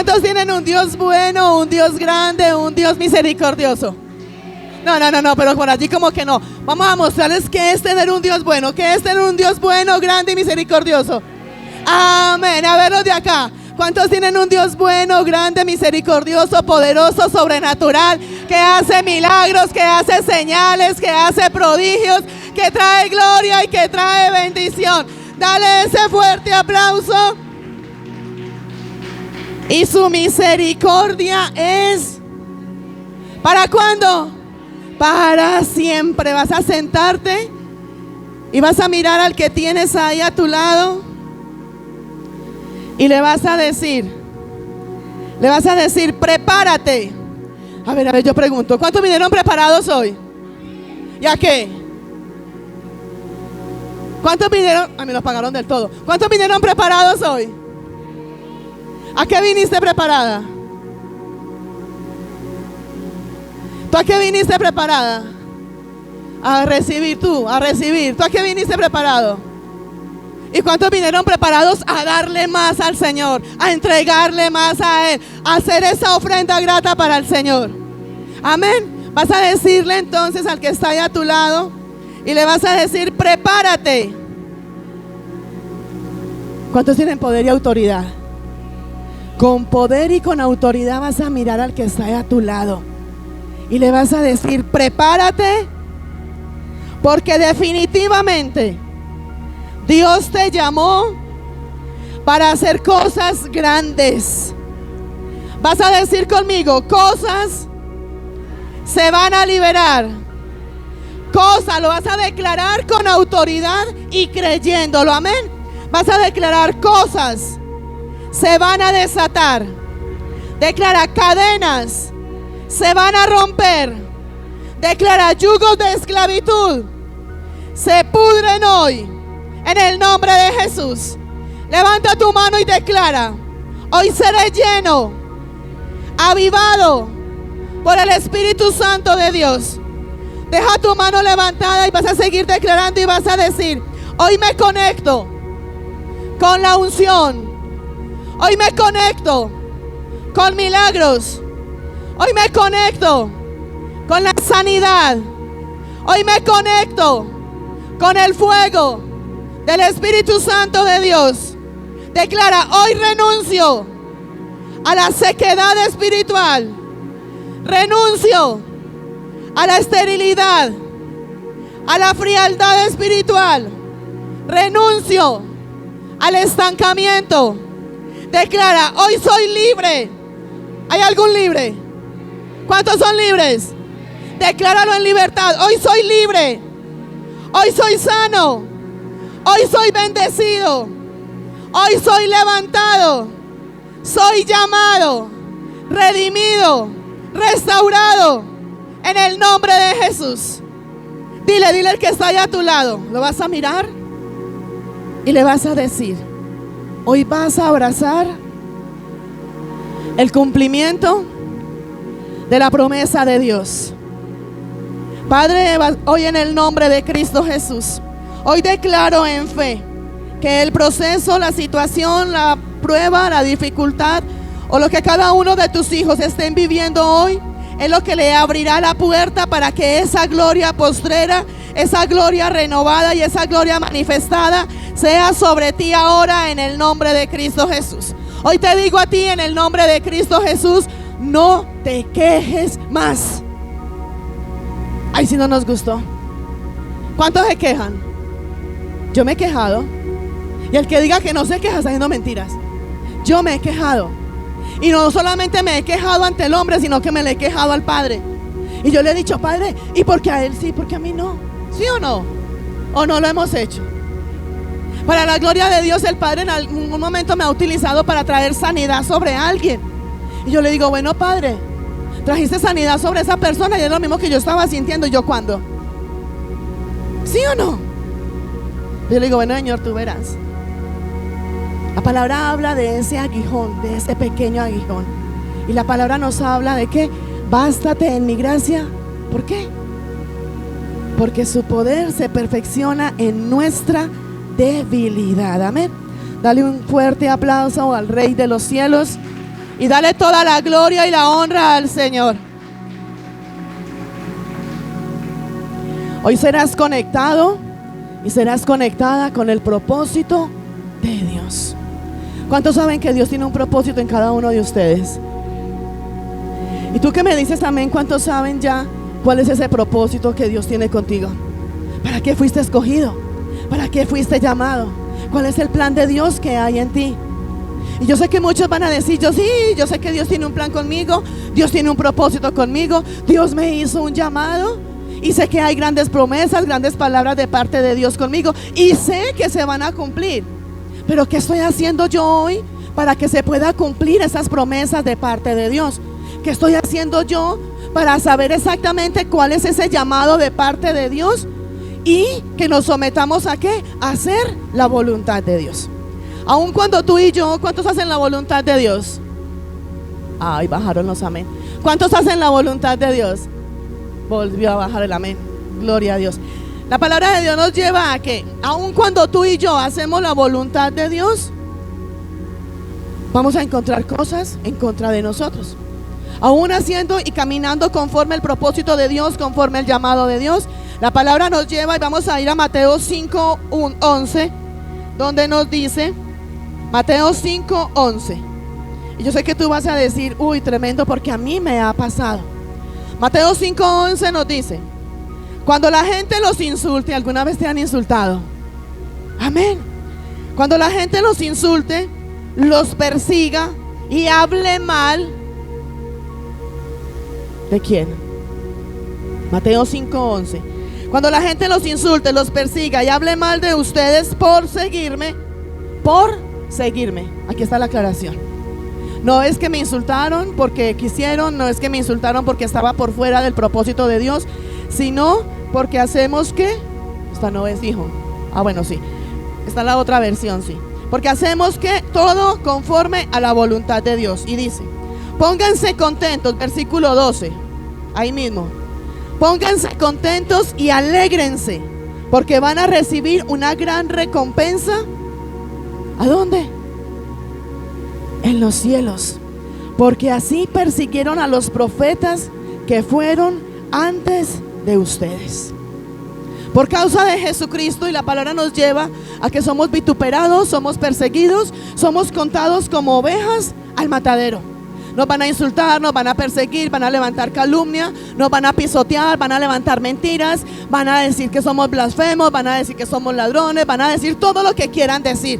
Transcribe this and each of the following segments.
¿Cuántos tienen un Dios bueno, un Dios grande, un Dios misericordioso? No, pero por allí como que no. Vamos a mostrarles qué es tener un Dios bueno, qué es tener un Dios bueno, grande y misericordioso. Amén. A verlos de acá. ¿Cuántos tienen un Dios bueno, grande, misericordioso, poderoso, sobrenatural, que hace milagros, que hace señales, que hace prodigios, que trae gloria y que trae bendición? Dale ese fuerte aplauso. Y su misericordia es ¿para cuándo? Para siempre. Vas a sentarte y vas a mirar al que tienes ahí a tu lado y le vas a decir, prepárate. A ver, yo pregunto, ¿cuántos vinieron preparados hoy? ¿Y a qué? ¿Cuántos vinieron? A mí los pagaron del todo. ¿Cuántos vinieron preparados hoy? ¿A qué viniste preparada? ¿Tú a qué viniste preparada? A recibir tú, a recibir. ¿Tú a qué viniste preparado? ¿Y cuántos vinieron preparados a darle más al Señor? A entregarle más a Él, a hacer esa ofrenda grata para el Señor. Amén. Vas a decirle entonces al que está ahí a tu lado y le vas a decir, prepárate. ¿Cuántos tienen poder y autoridad? Con poder y con autoridad vas a mirar al que está ahí a tu lado y le vas a decir, prepárate, porque definitivamente Dios te llamó para hacer cosas grandes. Vas a decir conmigo, cosas se van a liberar. Cosas, lo vas a declarar con autoridad y creyéndolo, amén. Vas a declarar cosas se van a desatar. Declara cadenas se van a romper. Declara yugos de esclavitud se pudren hoy en el nombre de Jesús. Levanta tu mano y declara, hoy seré lleno, avivado por el Espíritu Santo de Dios. Deja tu mano levantada y vas a seguir declarando y vas a decir, hoy me conecto con la unción. Hoy me conecto con milagros. Hoy me conecto con la sanidad. Hoy me conecto con el fuego del Espíritu Santo de Dios. Declara, hoy renuncio a la sequedad espiritual. Renuncio a la esterilidad, a la frialdad espiritual. Renuncio al estancamiento. Declara, hoy soy libre. ¿Hay algún libre? ¿Cuántos son libres? Decláralo en libertad. Hoy soy libre. Hoy soy sano. Hoy soy bendecido. Hoy soy levantado. Soy llamado, redimido, restaurado en el nombre de Jesús. Dile al que está allá a tu lado. Lo vas a mirar y le vas a decir, hoy vas a abrazar el cumplimiento de la promesa de Dios. Padre, hoy en el nombre de Cristo Jesús, hoy declaro en fe que el proceso, la situación, la prueba, la dificultad o lo que cada uno de tus hijos estén viviendo hoy es lo que le abrirá la puerta para que esa gloria postrera, esa gloria renovada y esa gloria manifestada sea sobre ti ahora en el nombre de Cristo Jesús. Hoy te digo a ti en el nombre de Cristo Jesús, no te quejes más. Ay, si no nos gustó. ¿Cuántos se quejan? Yo me he quejado. Y el que diga que no se queja está haciendo mentiras. Yo me he quejado. Y no solamente me he quejado ante el hombre, sino que me le he quejado al Padre. Y yo le he dicho, Padre, ¿y por qué a él sí? ¿Por qué a mí no? ¿Sí o no? ¿O no lo hemos hecho? Para la gloria de Dios, el Padre en algún momento me ha utilizado para traer sanidad sobre alguien. Y yo le digo, bueno, Padre, trajiste sanidad sobre esa persona y es lo mismo que yo estaba sintiendo. ¿Y yo cuándo? ¿Sí o no? Yo le digo, bueno, Señor, tú verás. La palabra habla de ese aguijón, de ese pequeño aguijón. Y la palabra nos habla de que bástate en mi gracia. ¿Por qué? Porque su poder se perfecciona en nuestra debilidad. Amén. Dale un fuerte aplauso al Rey de los cielos. Y dale toda la gloria y la honra al Señor. Hoy serás conectado y serás conectada con el propósito de Dios. ¿Cuántos saben que Dios tiene un propósito en cada uno de ustedes? Y tú que me dices también, ¿cuántos saben ya cuál es ese propósito que Dios tiene contigo? ¿Para qué fuiste escogido? ¿Para qué fuiste llamado? ¿Cuál es el plan de Dios que hay en ti? Y yo sé que muchos van a decir, yo sé que Dios tiene un plan conmigo, Dios tiene un propósito conmigo, Dios me hizo un llamado y sé que hay grandes promesas, grandes palabras de parte de Dios conmigo y sé que se van a cumplir. Pero ¿qué estoy haciendo yo hoy para que se pueda cumplir esas promesas de parte de Dios? ¿Qué estoy haciendo yo para saber exactamente cuál es ese llamado de parte de Dios? Y que nos sometamos a ¿qué? A hacer la voluntad de Dios. Aun cuando tú y yo, ¿cuántos hacen la voluntad de Dios? Ay, bajaron los amén. ¿Cuántos hacen la voluntad de Dios? Volvió a bajar el amén. Gloria a Dios. La palabra de Dios nos lleva a que aun cuando tú y yo hacemos la voluntad de Dios, vamos a encontrar cosas en contra de nosotros. Aún haciendo y caminando conforme el propósito de Dios, conforme el llamado de Dios, la palabra nos lleva y vamos a ir a Mateo 5:11, donde nos dice, Mateo 5:11. Y yo sé que tú vas a decir, uy, tremendo, porque a mí me ha pasado. Mateo 5:11 nos dice, cuando la gente los insulte, ¿alguna vez te han insultado? Amén. Cuando la gente los insulte, los persiga y hable mal. ¿De quién? Mateo 5:11. Cuando la gente los insulte, los persiga y hable mal de ustedes por seguirme. Aquí está la aclaración. No es que me insultaron porque quisieron, no es que me insultaron porque estaba por fuera del propósito de Dios, sino porque hacemos que, esta no es, hijo. Ah, bueno, sí. Está la otra versión, sí. Porque hacemos que todo conforme a la voluntad de Dios. Y dice, pónganse contentos, versículo 12, ahí mismo. Pónganse contentos y alégrense, porque van a recibir una gran recompensa. ¿A dónde? En los cielos. Porque así persiguieron a los profetas que fueron antes de ustedes. Por causa de Jesucristo, y la palabra nos lleva a que somos vituperados, somos perseguidos, somos contados como ovejas al matadero. Nos van a insultar, nos van a perseguir, van a levantar calumnia, nos van a pisotear, van a levantar mentiras, van a decir que somos blasfemos, van a decir que somos ladrones, van a decir todo lo que quieran decir.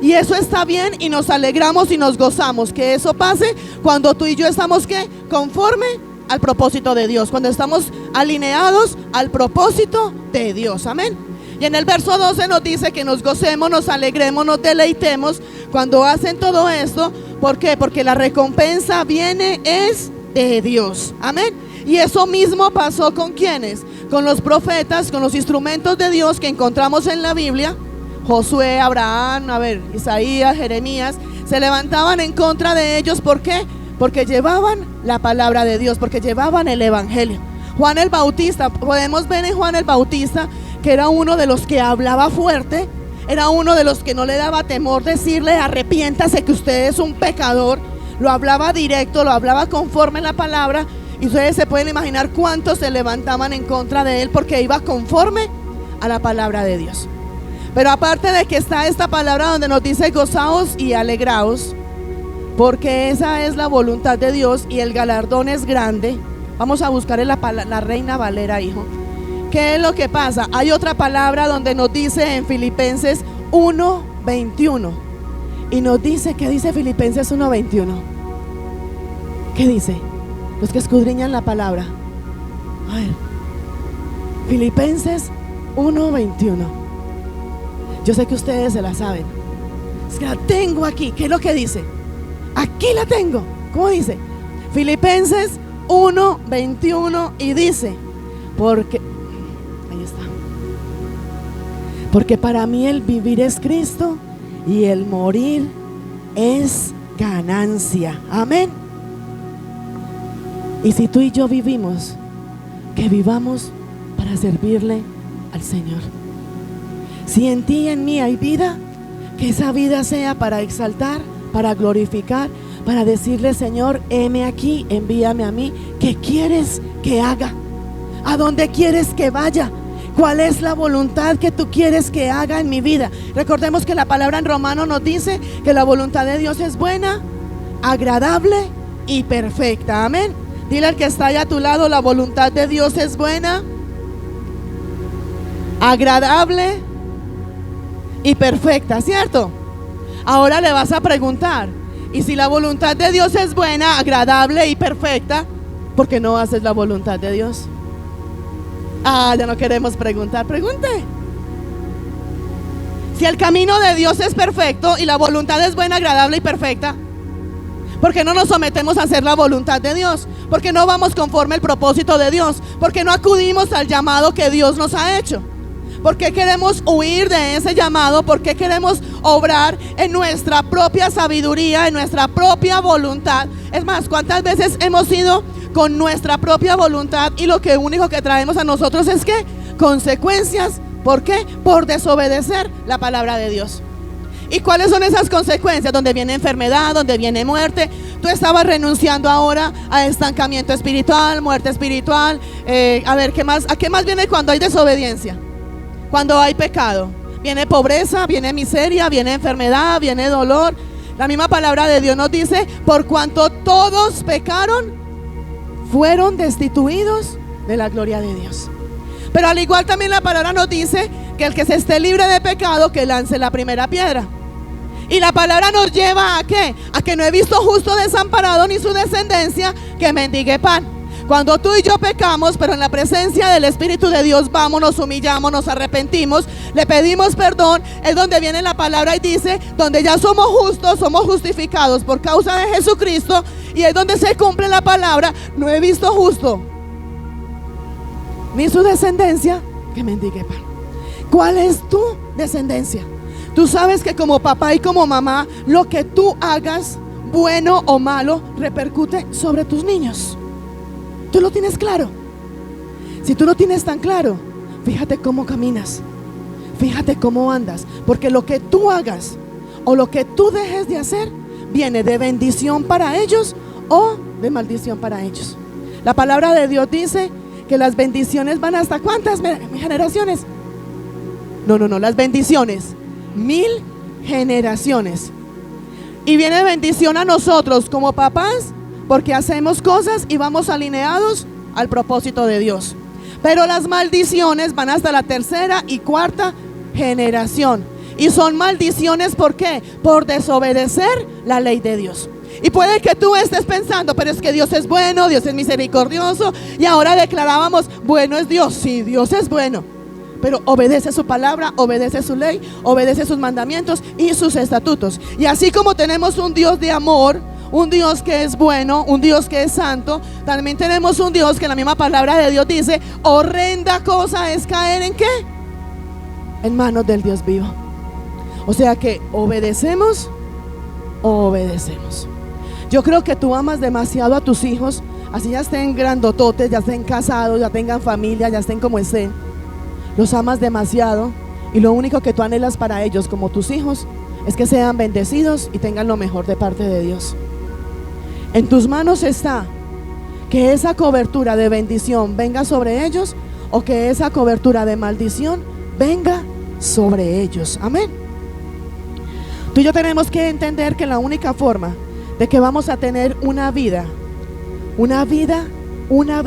Y eso está bien y nos alegramos y nos gozamos que eso pase cuando tú y yo estamos ¿qué? Conforme al propósito de Dios, cuando estamos alineados al propósito de Dios, amén. Y en el verso 12 nos dice que nos gocemos, nos alegremos, nos deleitemos cuando hacen todo esto. ¿Por qué? Porque la recompensa viene es de Dios, amén. Y eso mismo pasó con quienes, con los profetas, con los instrumentos de Dios que encontramos en la Biblia. Josué, Abraham, Isaías, Jeremías, se levantaban en contra de ellos. ¿Por qué? Porque llevaban la palabra de Dios, porque llevaban el evangelio. Juan el Bautista, podemos ver en Juan el Bautista que era uno de los que hablaba fuerte, era uno de los que no le daba temor decirle arrepiéntase que usted es un pecador. Lo hablaba directo, lo hablaba conforme a la palabra. Y ustedes se pueden imaginar cuántos se levantaban en contra de él porque iba conforme a la palabra de Dios. Pero aparte de que está esta palabra donde nos dice gozaos y alegraos, porque esa es la voluntad de Dios y el galardón es grande. Vamos a buscar en la Reina Valera, hijo. ¿Qué es lo que pasa? Hay otra palabra donde nos dice en Filipenses 1:21. Y nos dice, ¿qué dice Filipenses 1:21? ¿Qué dice? Los que escudriñan la palabra. A ver, Filipenses 1:21. Yo sé que ustedes se la saben. Es que la tengo aquí. ¿Qué es lo que dice? Aquí la tengo. ¿Cómo dice? Filipenses 1:21 y dice, porque, ahí está, porque para mí el vivir es Cristo y el morir es ganancia. Amén. Y si tú y yo vivimos, que vivamos para servirle al Señor. Si en ti y en mí hay vida, que esa vida sea para exaltar, para glorificar, para decirle: Señor, heme aquí, envíame a mí. ¿Qué quieres que haga? ¿A dónde quieres que vaya? ¿Cuál es la voluntad que tú quieres que haga en mi vida? Recordemos que la palabra en Romano nos dice que la voluntad de Dios es buena, agradable y perfecta. Amén. Dile al que está allá a tu lado: la voluntad de Dios es buena, agradable y perfecta, ¿cierto? Ahora le vas a preguntar: y si la voluntad de Dios es buena, agradable y perfecta, ¿por qué no haces la voluntad de Dios? Ya no queremos preguntar. Pregunte. Si el camino de Dios es perfecto y la voluntad es buena, agradable y perfecta, ¿por qué no nos sometemos a hacer la voluntad de Dios? ¿Por qué no vamos conforme al propósito de Dios? ¿Por qué no acudimos al llamado que Dios nos ha hecho? ¿Por qué queremos huir de ese llamado? ¿Por qué queremos obrar en nuestra propia sabiduría, en nuestra propia voluntad? Es más, ¿cuántas veces hemos ido con nuestra propia voluntad y lo que único que traemos a nosotros es que consecuencias? ¿Por qué? Por desobedecer la palabra de Dios. ¿Y cuáles son esas consecuencias? Donde viene enfermedad, donde viene muerte. Tú estabas renunciando ahora a estancamiento espiritual, muerte espiritual. A ver, ¿qué más? ¿A qué más viene cuando hay desobediencia? Cuando hay pecado. Viene pobreza, viene miseria, viene enfermedad, viene dolor. La misma palabra de Dios nos dice: por cuanto todos pecaron, fueron destituidos de la gloria de Dios. Pero al igual también la palabra nos dice que el que se esté libre de pecado, que lance la primera piedra. Y la palabra nos lleva ¿a qué? A que no he visto justo desamparado ni su descendencia que mendigue pan. Cuando tú y yo pecamos, pero en la presencia del Espíritu de Dios vamos, nos humillamos, nos arrepentimos, le pedimos perdón, es donde viene la palabra y dice: donde ya somos justos, somos justificados por causa de Jesucristo. Y es donde se cumple la palabra: no he visto justo ni su descendencia que mendigue pan. ¿Cuál es tu descendencia? Tú sabes que como papá y como mamá, lo que tú hagas, bueno o malo, repercute sobre tus niños. ¿Tú lo tienes claro? Si tú lo tienes tan claro, fíjate cómo caminas, fíjate cómo andas, porque lo que tú hagas o lo que tú dejes de hacer viene de bendición para ellos o de maldición para ellos. La palabra de Dios dice que las bendiciones van hasta ¿cuántas generaciones? No, las bendiciones 1000 generaciones. Y viene bendición a nosotros como papás, porque hacemos cosas y vamos alineados al propósito de Dios. Pero las maldiciones van hasta la tercera y cuarta generación. Y son maldiciones, ¿por qué? Por desobedecer la ley de Dios. Y puede que tú estés pensando: pero es que Dios es bueno, Dios es misericordioso. Y ahora declarábamos: bueno es Dios. Sí, Dios es bueno, pero obedece su palabra, obedece su ley, obedece sus mandamientos y sus estatutos. Y así como tenemos un Dios de amor, un Dios que es bueno, un Dios que es santo, también tenemos un Dios que la misma palabra de Dios dice: horrenda cosa es caer ¿en qué? En manos del Dios vivo. O sea que obedecemos o obedecemos. Yo creo que tú amas demasiado a tus hijos, así ya estén grandototes, ya estén casados, ya tengan familia, ya estén como estén. Los amas demasiado y lo único que tú anhelas para ellos como tus hijos es que sean bendecidos y tengan lo mejor de parte de Dios. En tus manos está que esa cobertura de bendición venga sobre ellos o que esa cobertura de maldición venga sobre ellos. Amén. Tú y yo tenemos que entender que la única forma de que vamos a tener una vida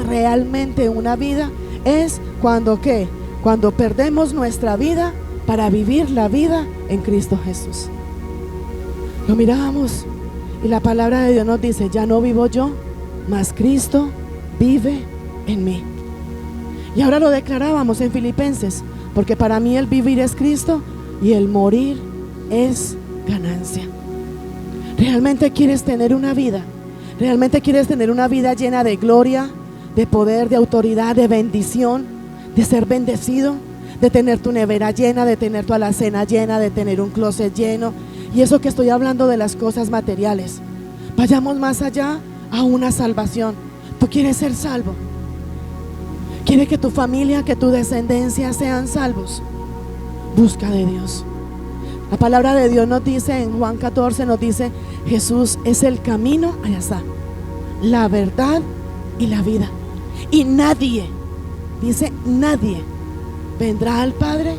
realmente una vida, es cuando ¿qué? Cuando perdemos nuestra vida para vivir la vida en Cristo Jesús. Lo miramos y la palabra de Dios nos dice: ya no vivo yo, mas Cristo vive en mí. Y ahora lo declarábamos en Filipenses: porque para mí el vivir es Cristo y el morir es ganancia. ¿Realmente quieres tener una vida? ¿Realmente quieres tener una vida llena de gloria, de poder, de autoridad, de bendición, de ser bendecido, de tener tu nevera llena, de tener tu alacena llena, de tener un closet lleno? Y eso que estoy hablando de las cosas materiales. Vayamos más allá a una salvación. Tú quieres ser salvo. ¿Quieres que tu familia, que tu descendencia sean salvos? Busca de Dios. La palabra de Dios nos dice en Juan 14, nos dice: Jesús es el camino, allá está, la verdad y la vida. Y nadie, dice, nadie vendrá al Padre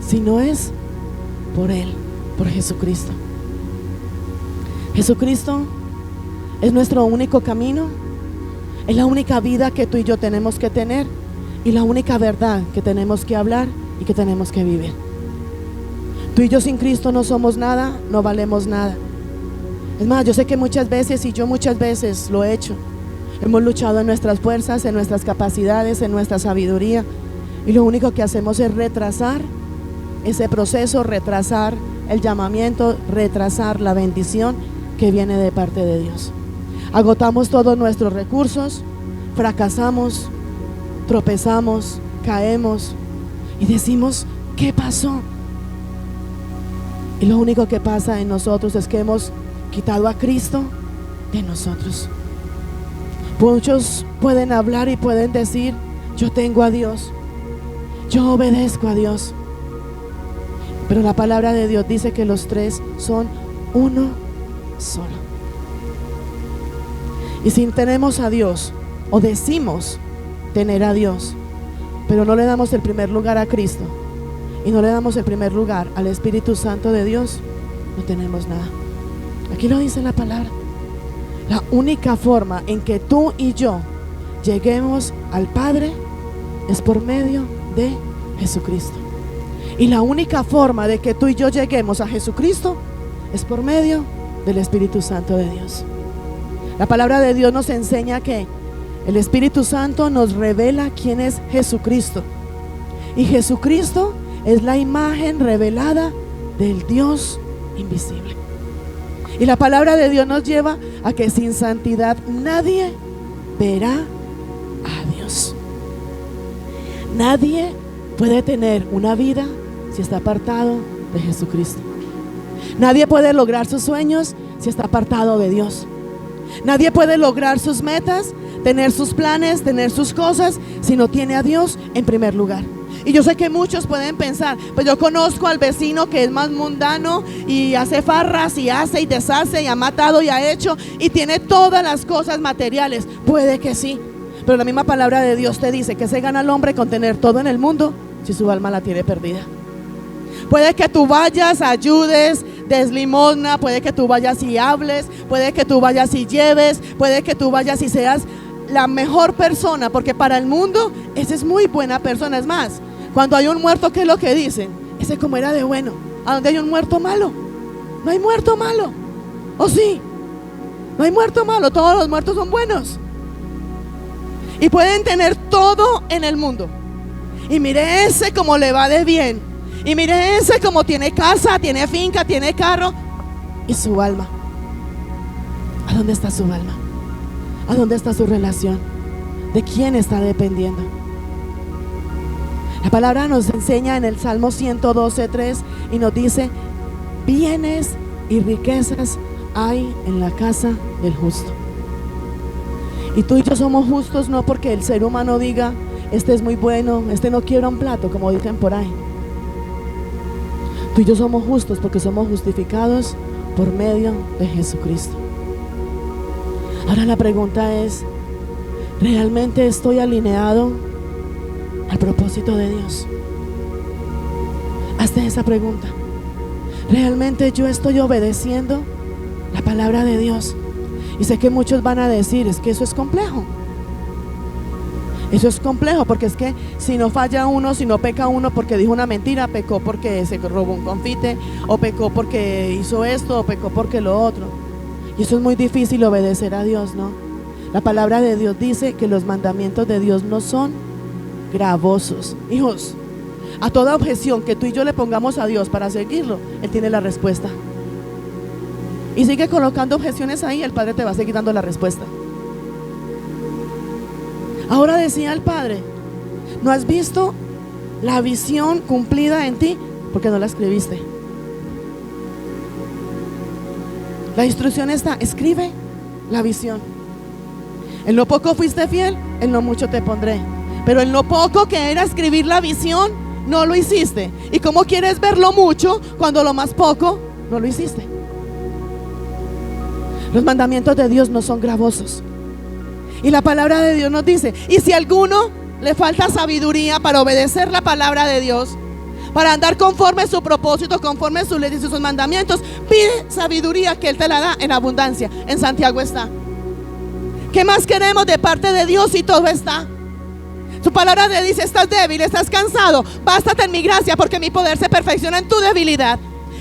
si no es por Él, por Jesucristo. Jesucristo es nuestro único camino, es la única vida que tú y yo tenemos que tener, y la única verdad que tenemos que hablar y que tenemos que vivir. Tú y yo sin Cristo no somos nada, no valemos nada. Es más, yo sé que muchas veces, y yo muchas veces lo he hecho, hemos luchado en nuestras fuerzas, en nuestras capacidades, en nuestra sabiduría, y lo único que hacemos es retrasar ese proceso, retrasar el llamamiento, retrasar la bendición que viene de parte de Dios. Agotamos todos nuestros recursos, fracasamos, tropezamos, caemos y decimos: ¿qué pasó? Y lo único que pasa en nosotros es que hemos quitado a Cristo de nosotros. Muchos pueden hablar y pueden decir: yo tengo a Dios, yo obedezco a Dios. Pero la palabra de Dios dice que los tres son uno solo. Y si tenemos a Dios, o decimos tener a Dios, pero no le damos el primer lugar a Cristo, y no le damos el primer lugar al Espíritu Santo de Dios, no tenemos nada. Aquí lo dice la palabra. La única forma en que tú y yo lleguemos al Padre es por medio de Jesucristo. Y la única forma de que tú y yo lleguemos a Jesucristo es por medio del Espíritu Santo de Dios. La palabra de Dios nos enseña que el Espíritu Santo nos revela quién es Jesucristo. Y Jesucristo es la imagen revelada del Dios invisible. Y la palabra de Dios nos lleva a que sin santidad nadie verá a Dios. Nadie puede tener una vida si está apartado de Jesucristo. Nadie puede lograr sus sueños si está apartado de Dios. Nadie puede lograr sus metas, tener sus planes, tener sus cosas, si no tiene a Dios en primer lugar. Y yo sé que muchos pueden pensar: pues yo conozco al vecino que es más mundano y hace farras y hace y deshace y ha matado y ha hecho y tiene todas las cosas materiales. Puede que sí, pero la misma palabra de Dios te dice que se gana el hombre con tener todo en el mundo si su alma la tiene perdida. Puede que tú vayas, ayudes, des limosna, puede que tú vayas y hables, puede que tú vayas y lleves, puede que tú vayas y seas la mejor persona, porque para el mundo esa es muy buena persona. Es más, cuando hay un muerto, ¿qué es lo que dicen? Ese como era de bueno. ¿A dónde hay un muerto malo? No hay muerto malo. ¿O sí? No hay muerto malo, todos los muertos son buenos. Y pueden tener todo en el mundo. Y mire ese como le va de bien. Y mire ese como tiene casa, tiene finca, tiene carro. ¿Y su alma? ¿A dónde está su alma? ¿A dónde está su relación? ¿De quién está dependiendo? La palabra nos enseña en el Salmo 112:3 y nos dice: bienes y riquezas hay en la casa del justo. Y tú y yo somos justos no porque el ser humano diga: este es muy bueno, este no quiere un plato, como dicen por ahí. Tú y yo somos justos porque somos justificados por medio de Jesucristo. Ahora la pregunta es: ¿realmente estoy alineado al propósito de Dios? Hazte esa pregunta. ¿Realmente yo estoy obedeciendo la palabra de Dios? Y sé que muchos van a decir: es que eso es complejo. Eso es complejo porque es que si no falla uno, si no peca uno porque dijo una mentira, pecó porque se robó un confite, o pecó porque hizo esto, o pecó porque lo otro. Y eso es muy difícil, obedecer a Dios, ¿no? La palabra de Dios dice que los mandamientos de Dios no son gravosos. Hijos, a toda objeción que tú y yo le pongamos a Dios para seguirlo, Él tiene la respuesta. Y sigue colocando objeciones ahí, el Padre te va a seguir dando la respuesta. Ahora decía el Padre: ¿no has visto la visión cumplida en ti? Porque no la escribiste. La instrucción está: escribe la visión. En lo poco fuiste fiel, en lo mucho te pondré. Pero en lo poco que era escribir la visión, no lo hiciste? ¿Y cómo quieres verlo mucho cuando lo más poco no lo hiciste? Los mandamientos de Dios no son gravosos. Y la palabra de Dios nos dice, y si a alguno le falta sabiduría para obedecer la palabra de Dios, para andar conforme a su propósito, conforme a sus leyes y sus mandamientos, pide sabiduría que Él te la da en abundancia. En Santiago está. ¿Qué más queremos de parte de Dios si todo está? Su palabra te dice, estás débil, estás cansado, bástate en mi gracia, porque mi poder se perfecciona en tu debilidad.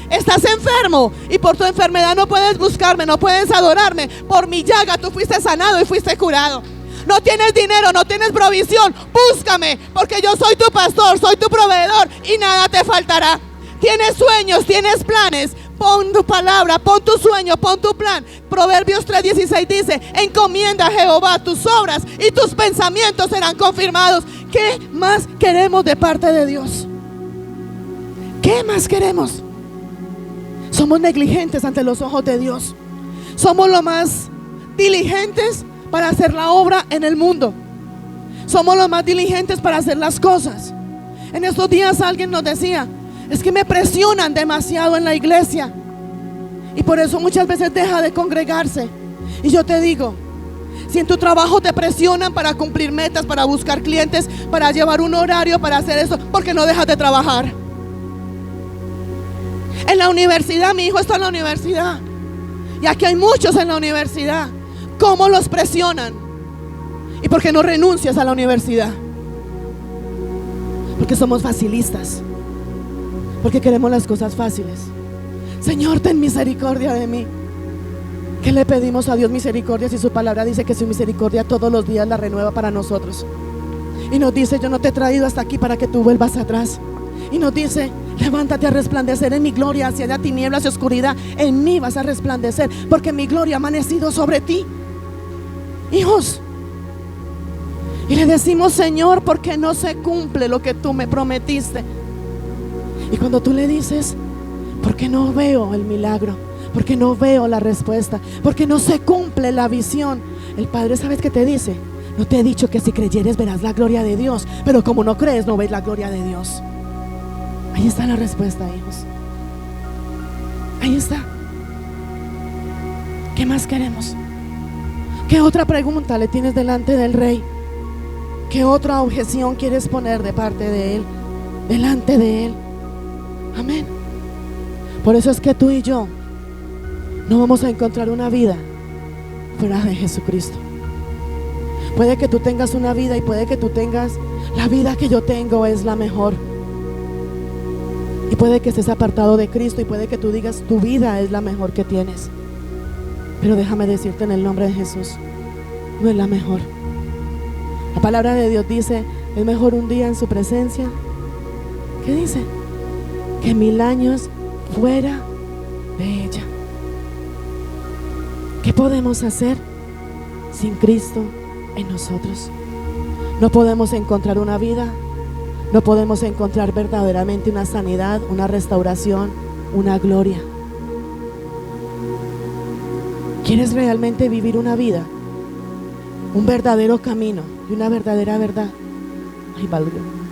Estás enfermo y por tu enfermedad no puedes buscarme, no puedes adorarme. Por mi llaga tú fuiste sanado y fuiste curado. No tienes dinero, no tienes provisión, búscame, porque yo soy tu pastor, soy tu proveedor y nada te faltará. Tienes sueños, tienes planes, pon tu palabra, pon tu sueño, pon tu plan. Proverbios 3:16 dice, encomienda a Jehová tus obras y tus pensamientos serán confirmados. ¿Qué más queremos de parte de Dios? ¿Qué más queremos? Somos negligentes ante los ojos de Dios. Somos lo más diligentes para hacer la obra en el mundo. Somos los más diligentes para hacer las cosas. En estos días alguien nos decía, es que me presionan demasiado en la iglesia y por eso muchas veces deja de congregarse. Y yo te digo, si en tu trabajo te presionan para cumplir metas, para buscar clientes, para llevar un horario, para hacer eso, ¿por qué no dejas de trabajar? En la universidad, mi hijo está en la universidad y aquí hay muchos en la universidad. ¿Cómo los presionan? ¿Y por qué no renuncias a la universidad? Porque somos facilistas, porque queremos las cosas fáciles. Señor, ten misericordia de mí. ¿Qué le pedimos a Dios misericordia si su palabra dice que su misericordia todos los días la renueva para nosotros? Y nos dice, yo no te he traído hasta aquí para que tú vuelvas atrás. Y nos dice, levántate a resplandecer en mi gloria, hacia allá tinieblas y oscuridad, en mí vas a resplandecer, porque mi gloria ha amanecido sobre ti. Hijos, y le decimos, Señor, porque no se cumple lo que tú me prometiste. Y cuando tú le dices, porque no veo el milagro, porque no veo la respuesta, porque no se cumple la visión, el Padre, ¿sabes qué te dice? No te he dicho que si creyeres verás la gloria de Dios, pero como no crees, no ves la gloria de Dios. Ahí está la respuesta, hijos. Ahí está. ¿Qué más queremos? ¿Qué otra pregunta le tienes delante del Rey? ¿Qué otra objeción quieres poner de parte de Él, delante de Él? Amén. Por eso es que tú y yo no vamos a encontrar una vida fuera de Jesucristo. Puede que tú tengas una vida y puede que tú tengas la vida que yo tengo es la mejor. Y puede que estés apartado de Cristo y puede que tú digas tu vida es la mejor que tienes. Pero déjame decirte en el nombre de Jesús, no es la mejor. La palabra de Dios dice, es mejor un día en su presencia. ¿Qué dice? Que 1000 años fuera de ella. ¿Qué podemos hacer sin Cristo en nosotros? No podemos encontrar una vida, no podemos encontrar verdaderamente una sanidad, una restauración, una gloria. ¿Quieres realmente vivir una vida, un verdadero camino y una verdadera verdad?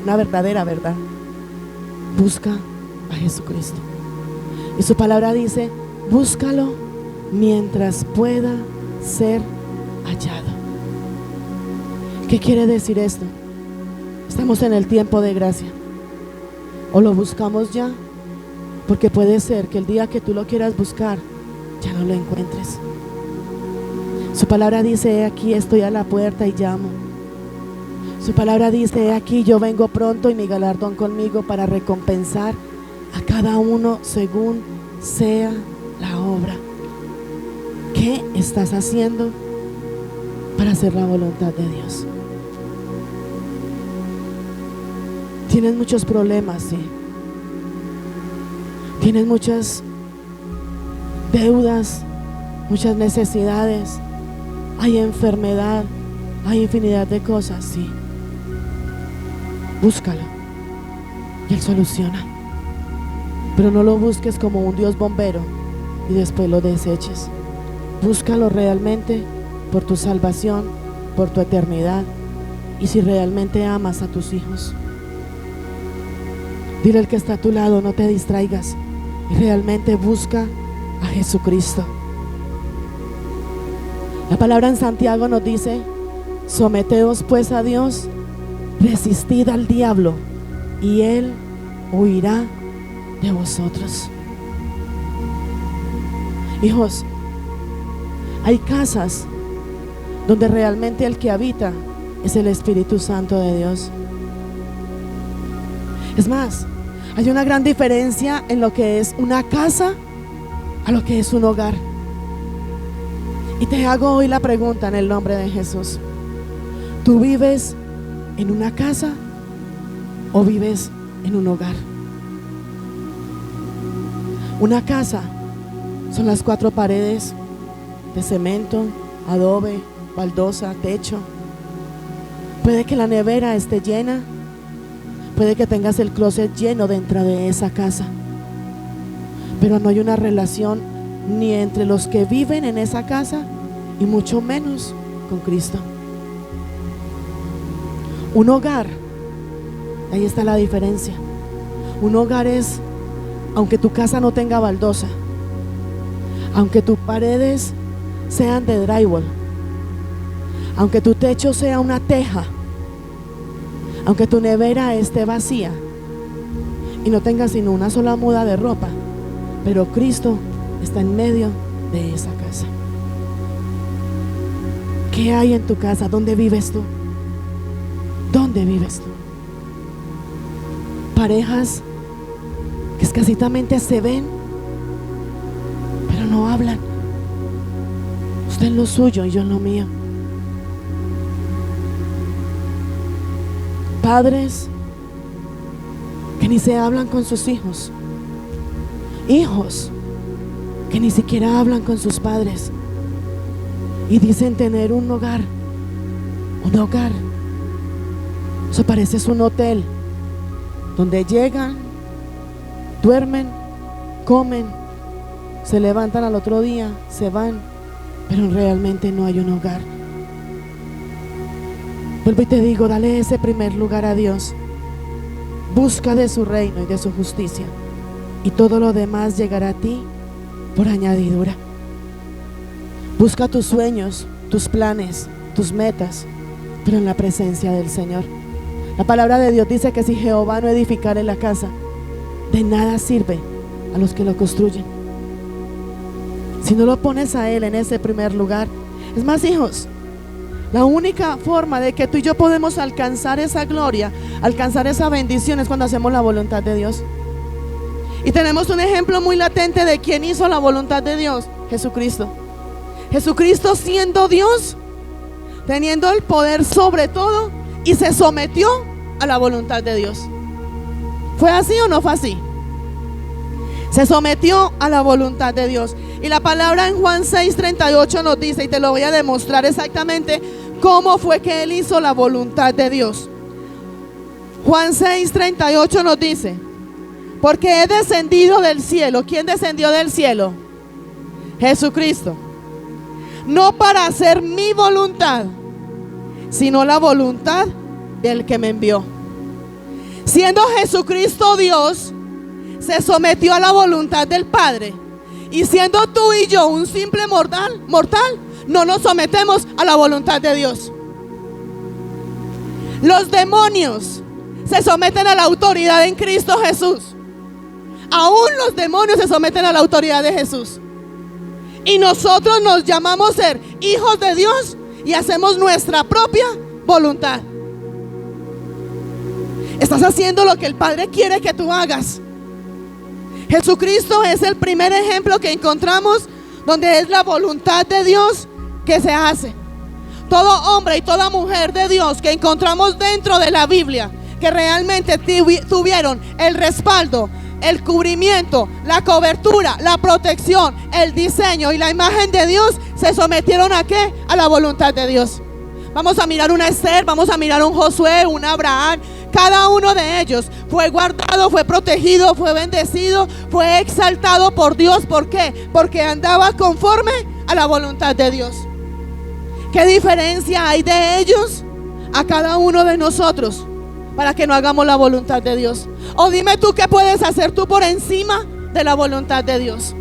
Una verdadera verdad. Busca a Jesucristo. Y su palabra dice, búscalo mientras pueda ser hallado. ¿Qué quiere decir esto? Estamos en el tiempo de gracia. O lo buscamos ya, porque puede ser que el día que tú lo quieras buscar, ya no lo encuentres. Su palabra dice, he aquí estoy a la puerta y llamo. Su palabra dice, he aquí yo vengo pronto y mi galardón conmigo para recompensar a cada uno según sea la obra. ¿Qué estás haciendo para hacer la voluntad de Dios? Tienes muchos problemas, sí. Tienes muchas deudas, muchas necesidades. Hay enfermedad, hay infinidad de cosas, sí. Búscalo y Él soluciona. Pero no lo busques como un Dios bombero y después lo deseches. Búscalo realmente por tu salvación, por tu eternidad y si realmente amas a tus hijos. Dile al que está a tu lado, no te distraigas y realmente busca a Jesucristo. La palabra en Santiago nos dice: someteos pues a Dios, resistid al diablo y él huirá de vosotros. Hijos, hay casas donde realmente el que habita es el Espíritu Santo de Dios. Es más, hay una gran diferencia en lo que es una casa a lo que es un hogar. Y te hago hoy la pregunta en el nombre de Jesús: ¿tú vives en una casa o vives en un hogar? Una casa son las 4 paredes de cemento, adobe, baldosa, techo. Puede que la nevera esté llena, puede que tengas el closet lleno dentro de esa casa, pero no hay una relación ni entre los que viven en esa casa y mucho menos con Cristo. Un hogar, ahí está la diferencia. Un hogar es, aunque tu casa no tenga baldosa, aunque tus paredes sean de drywall, aunque tu techo sea una teja, aunque tu nevera esté vacía y no tengas sino una sola muda de ropa, pero Cristo está en medio de esa casa. ¿Qué hay en tu casa? ¿Dónde vives tú? ¿Dónde vives tú? Parejas que escasitamente se ven, pero no hablan. Usted en lo suyo y yo en lo mío. Padres que ni se hablan con sus hijos. Hijos que ni siquiera hablan con sus padres y dicen tener un hogar. Un hogar, eso parece un hotel donde llegan, duermen, comen, se levantan al otro día, se van, pero realmente no hay un hogar. Vuelvo y te digo, dale ese primer lugar a Dios. Busca de su reino y de su justicia, y todo lo demás llegará a ti por añadidura. Busca tus sueños, tus planes, tus metas, pero en la presencia del Señor. La palabra de Dios dice que si Jehová no edificare la casa, de nada sirve a los que lo construyen. Si no lo pones a Él en ese primer lugar. Es más, hijos, la única forma de que tú y yo podemos alcanzar esa gloria, alcanzar esa bendición, es cuando hacemos la voluntad de Dios. Y tenemos un ejemplo muy latente de quien hizo la voluntad de Dios: Jesucristo. Jesucristo, siendo Dios, teniendo el poder sobre todo, y se sometió a la voluntad de Dios. ¿Fue así o no fue así? Se sometió a la voluntad de Dios. Y la palabra en Juan 6:38 nos dice, y te lo voy a demostrar exactamente cómo fue que Él hizo la voluntad de Dios. Juan 6:38 nos dice: porque he descendido del cielo. ¿Quién descendió del cielo? Jesucristo. No para hacer mi voluntad, sino la voluntad del que me envió. Siendo Jesucristo Dios, se sometió a la voluntad del Padre. Y siendo tú y yo un simple mortal, no nos sometemos a la voluntad de Dios. Los demonios se someten a la autoridad en Cristo Jesús. Aún los demonios se someten a la autoridad de Jesús. Y nosotros nos llamamos ser hijos de Dios y hacemos nuestra propia voluntad. Estás haciendo lo que el Padre quiere que tú hagas. Jesucristo es el primer ejemplo que encontramos donde es la voluntad de Dios que se hace. Todo hombre y toda mujer de Dios que encontramos dentro de la Biblia, que realmente tuvieron el respaldo, el cubrimiento, la cobertura, la protección, el diseño y la imagen de Dios, se sometieron ¿a qué? A la voluntad de Dios. Vamos a mirar una Esther, vamos a mirar un Josué, un Abraham. Cada uno de ellos fue guardado, fue protegido, fue bendecido, fue exaltado por Dios. ¿Por qué? Porque andaba conforme a la voluntad de Dios. ¿Qué diferencia hay de ellos a cada uno de nosotros? para que no hagamos la voluntad de Dios? O dime tú qué puedes hacer tú por encima de la voluntad de Dios.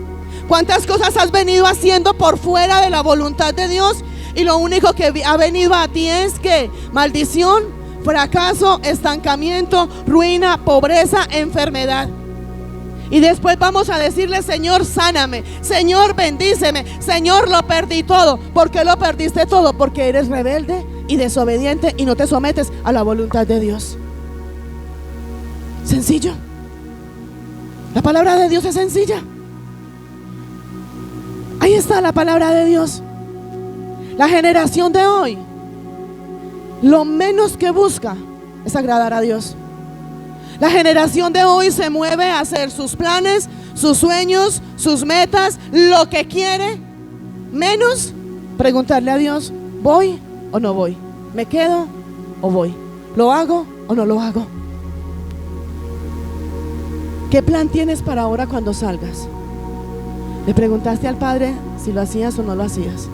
¿Cuántas cosas has venido haciendo por fuera de la voluntad de Dios? Y lo único que ha venido a ti es que maldición, fracaso, estancamiento, ruina, pobreza, enfermedad. Y después vamos a decirle: Señor, sáname, Señor, bendíceme, Señor, lo perdí todo. ¿Por qué lo perdiste todo? Porque eres rebelde y desobediente y no te sometes a la voluntad de Dios. Sencillo. La palabra de Dios es sencilla. Ahí está la palabra de Dios. La generación de hoy, lo menos que busca es agradar a Dios. La generación de hoy se mueve a hacer sus planes, sus sueños, sus metas, lo que quiere, menos preguntarle a Dios: ¿voy o no voy? ¿Me quedo o voy? ¿Lo hago o no lo hago? ¿Qué plan tienes para ahora cuando salgas? ¿Le preguntaste al Padre si lo hacías o no lo hacías?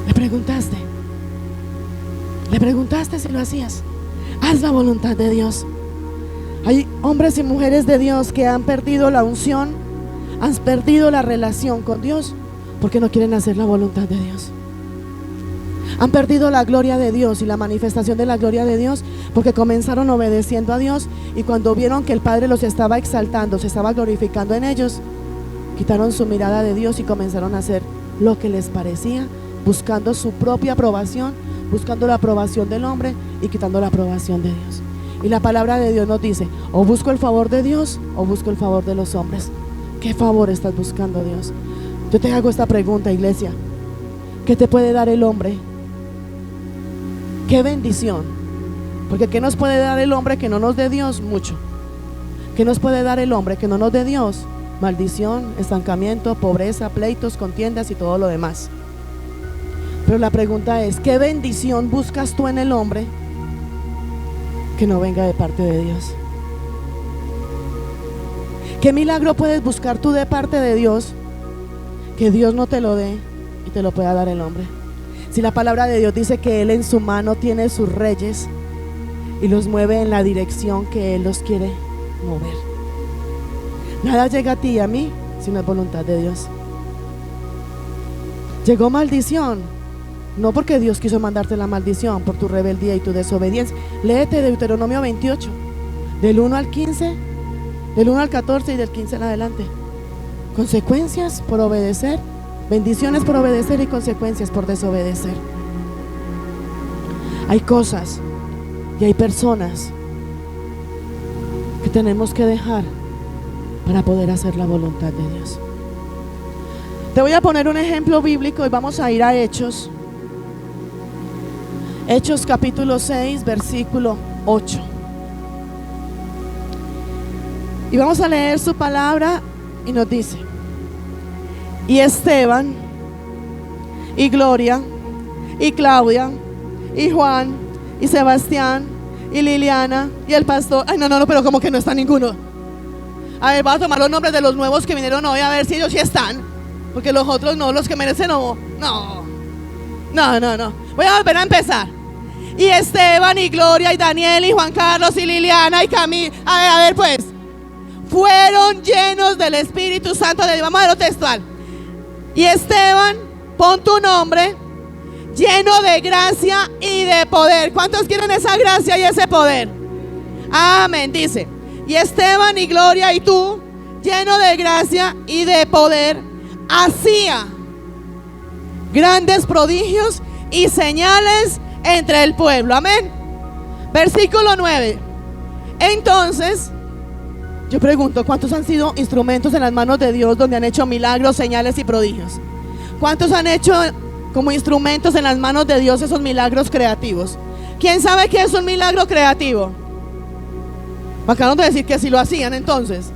¿Le preguntaste? ¿Le preguntaste si lo hacías? Haz la voluntad de Dios. Hay hombres y mujeres de Dios que han perdido la unción, han perdido la relación con Dios porque no quieren hacer la voluntad de Dios. Han perdido la gloria de Dios y la manifestación de la gloria de Dios porque comenzaron obedeciendo a Dios, y cuando vieron que el Padre los estaba exaltando, se estaba glorificando en ellos, quitaron su mirada de Dios y comenzaron a hacer lo que les parecía, buscando su propia aprobación, buscando la aprobación del hombre y quitando la aprobación de Dios. Y la palabra de Dios nos dice: o busco el favor de Dios o busco el favor de los hombres. ¿Qué favor estás buscando, Dios? Yo te hago esta pregunta, iglesia: ¿qué te puede dar el hombre? ¿Qué bendición? Porque ¿qué nos puede dar el hombre que no nos dé Dios? Mucho. ¿Qué nos puede dar el hombre que no nos dé Dios? Maldición, estancamiento, pobreza, pleitos, contiendas y todo lo demás. Pero la pregunta es: ¿qué bendición buscas tú en el hombre que no venga de parte de Dios? ¿Qué milagro puedes buscar tú de parte de Dios que Dios no te lo dé y te lo pueda dar el hombre? Si la palabra de Dios dice que Él en su mano tiene sus reyes y los mueve en la dirección que Él los quiere mover. Nada llega a ti y a mí si no es voluntad de Dios. Llegó maldición, no porque Dios quiso mandarte la maldición por tu rebeldía y tu desobediencia. Léete Deuteronomio 28, del 1 al 15, del 1 al 14 y del 15 en adelante. Consecuencias por obedecer, bendiciones por obedecer y consecuencias por desobedecer. Hay cosas y hay personas que tenemos que dejar para poder hacer la voluntad de Dios. Te voy a poner un ejemplo bíblico y vamos a ir a Hechos. Hechos capítulo 6, versículo 8. Y vamos a leer su palabra y nos dice: y Esteban, y Gloria, y Claudia, y Juan, y Sebastián, y Liliana, y el pastor. Ay, no, pero como que no está ninguno. A ver, voy a tomar los nombres de los nuevos que vinieron hoy, a ver si ellos sí están. Porque los otros no, los que merecen no. Voy a volver a empezar. Y Esteban, y Gloria, y Daniel, y Juan Carlos, y Liliana, y Camila. A ver pues. Fueron llenos del Espíritu Santo de Dios. Vamos a ver lo textual. Y Esteban, pon tu nombre, lleno de gracia y de poder. ¿Cuántos quieren esa gracia y ese poder? Amén. Dice: y Esteban, y Gloria, y tú, lleno de gracia y de poder, hacía grandes prodigios y señales entre el pueblo. Amén. Versículo 9. Entonces, yo pregunto: ¿cuántos han sido instrumentos en las manos de Dios donde han hecho milagros, señales y prodigios? ¿Cuántos han hecho como instrumentos en las manos de Dios esos milagros creativos? ¿Quién sabe qué es un milagro creativo? Acaban de decir que si lo hacían entonces.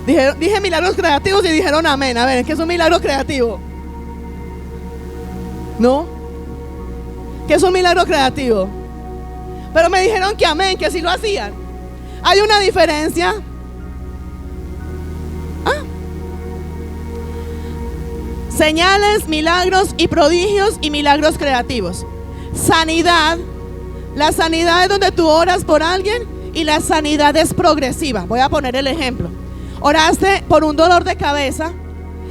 Dije milagros creativos y dijeron amén. A ver, ¿qué es un milagro creativo? ¿No? ¿Qué es un milagro creativo? Pero me dijeron que amén, que si lo hacían. Hay una diferencia. Señales, milagros y prodigios y milagros creativos. sanidad, la sanidad es donde tú oras por alguien y la sanidad es progresiva. Voy a poner el ejemplo. Oraste por un dolor de cabeza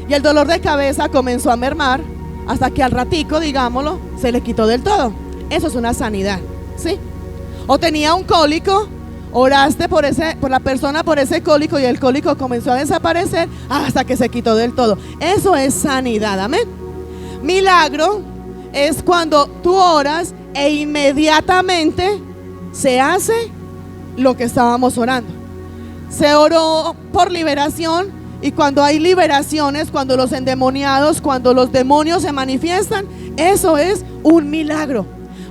y el dolor de cabeza comenzó a mermar hasta que al ratico, digámoslo, se le quitó del todo. Eso es una sanidad, ¿sí? O tenía un cólico, oraste por la persona por ese cólico y el cólico comenzó a desaparecer hasta que se quitó del todo. Eso es sanidad, amén. Milagro es cuando tú oras e inmediatamente se hace lo que estábamos orando. Se oró por liberación y cuando hay liberaciones, cuando los endemoniados, cuando los demonios se manifiestan, eso es un milagro.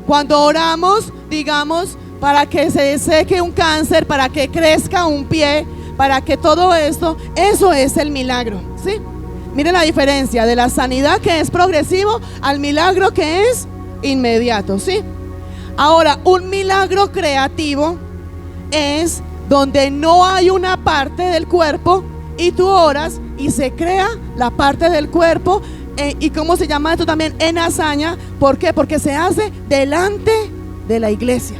Cuando oramos, digamos, para que se seque un cáncer, para que crezca un pie, para que todo esto, eso es el milagro, ¿sí? Mire la diferencia de la sanidad que es progresivo al milagro que es inmediato, ¿sí? Ahora, un milagro creativo es donde no hay una parte del cuerpo y tú oras y se crea la parte del cuerpo. ¿Y cómo se llama esto también? En hazaña. ¿Por qué? Porque se hace delante de la iglesia.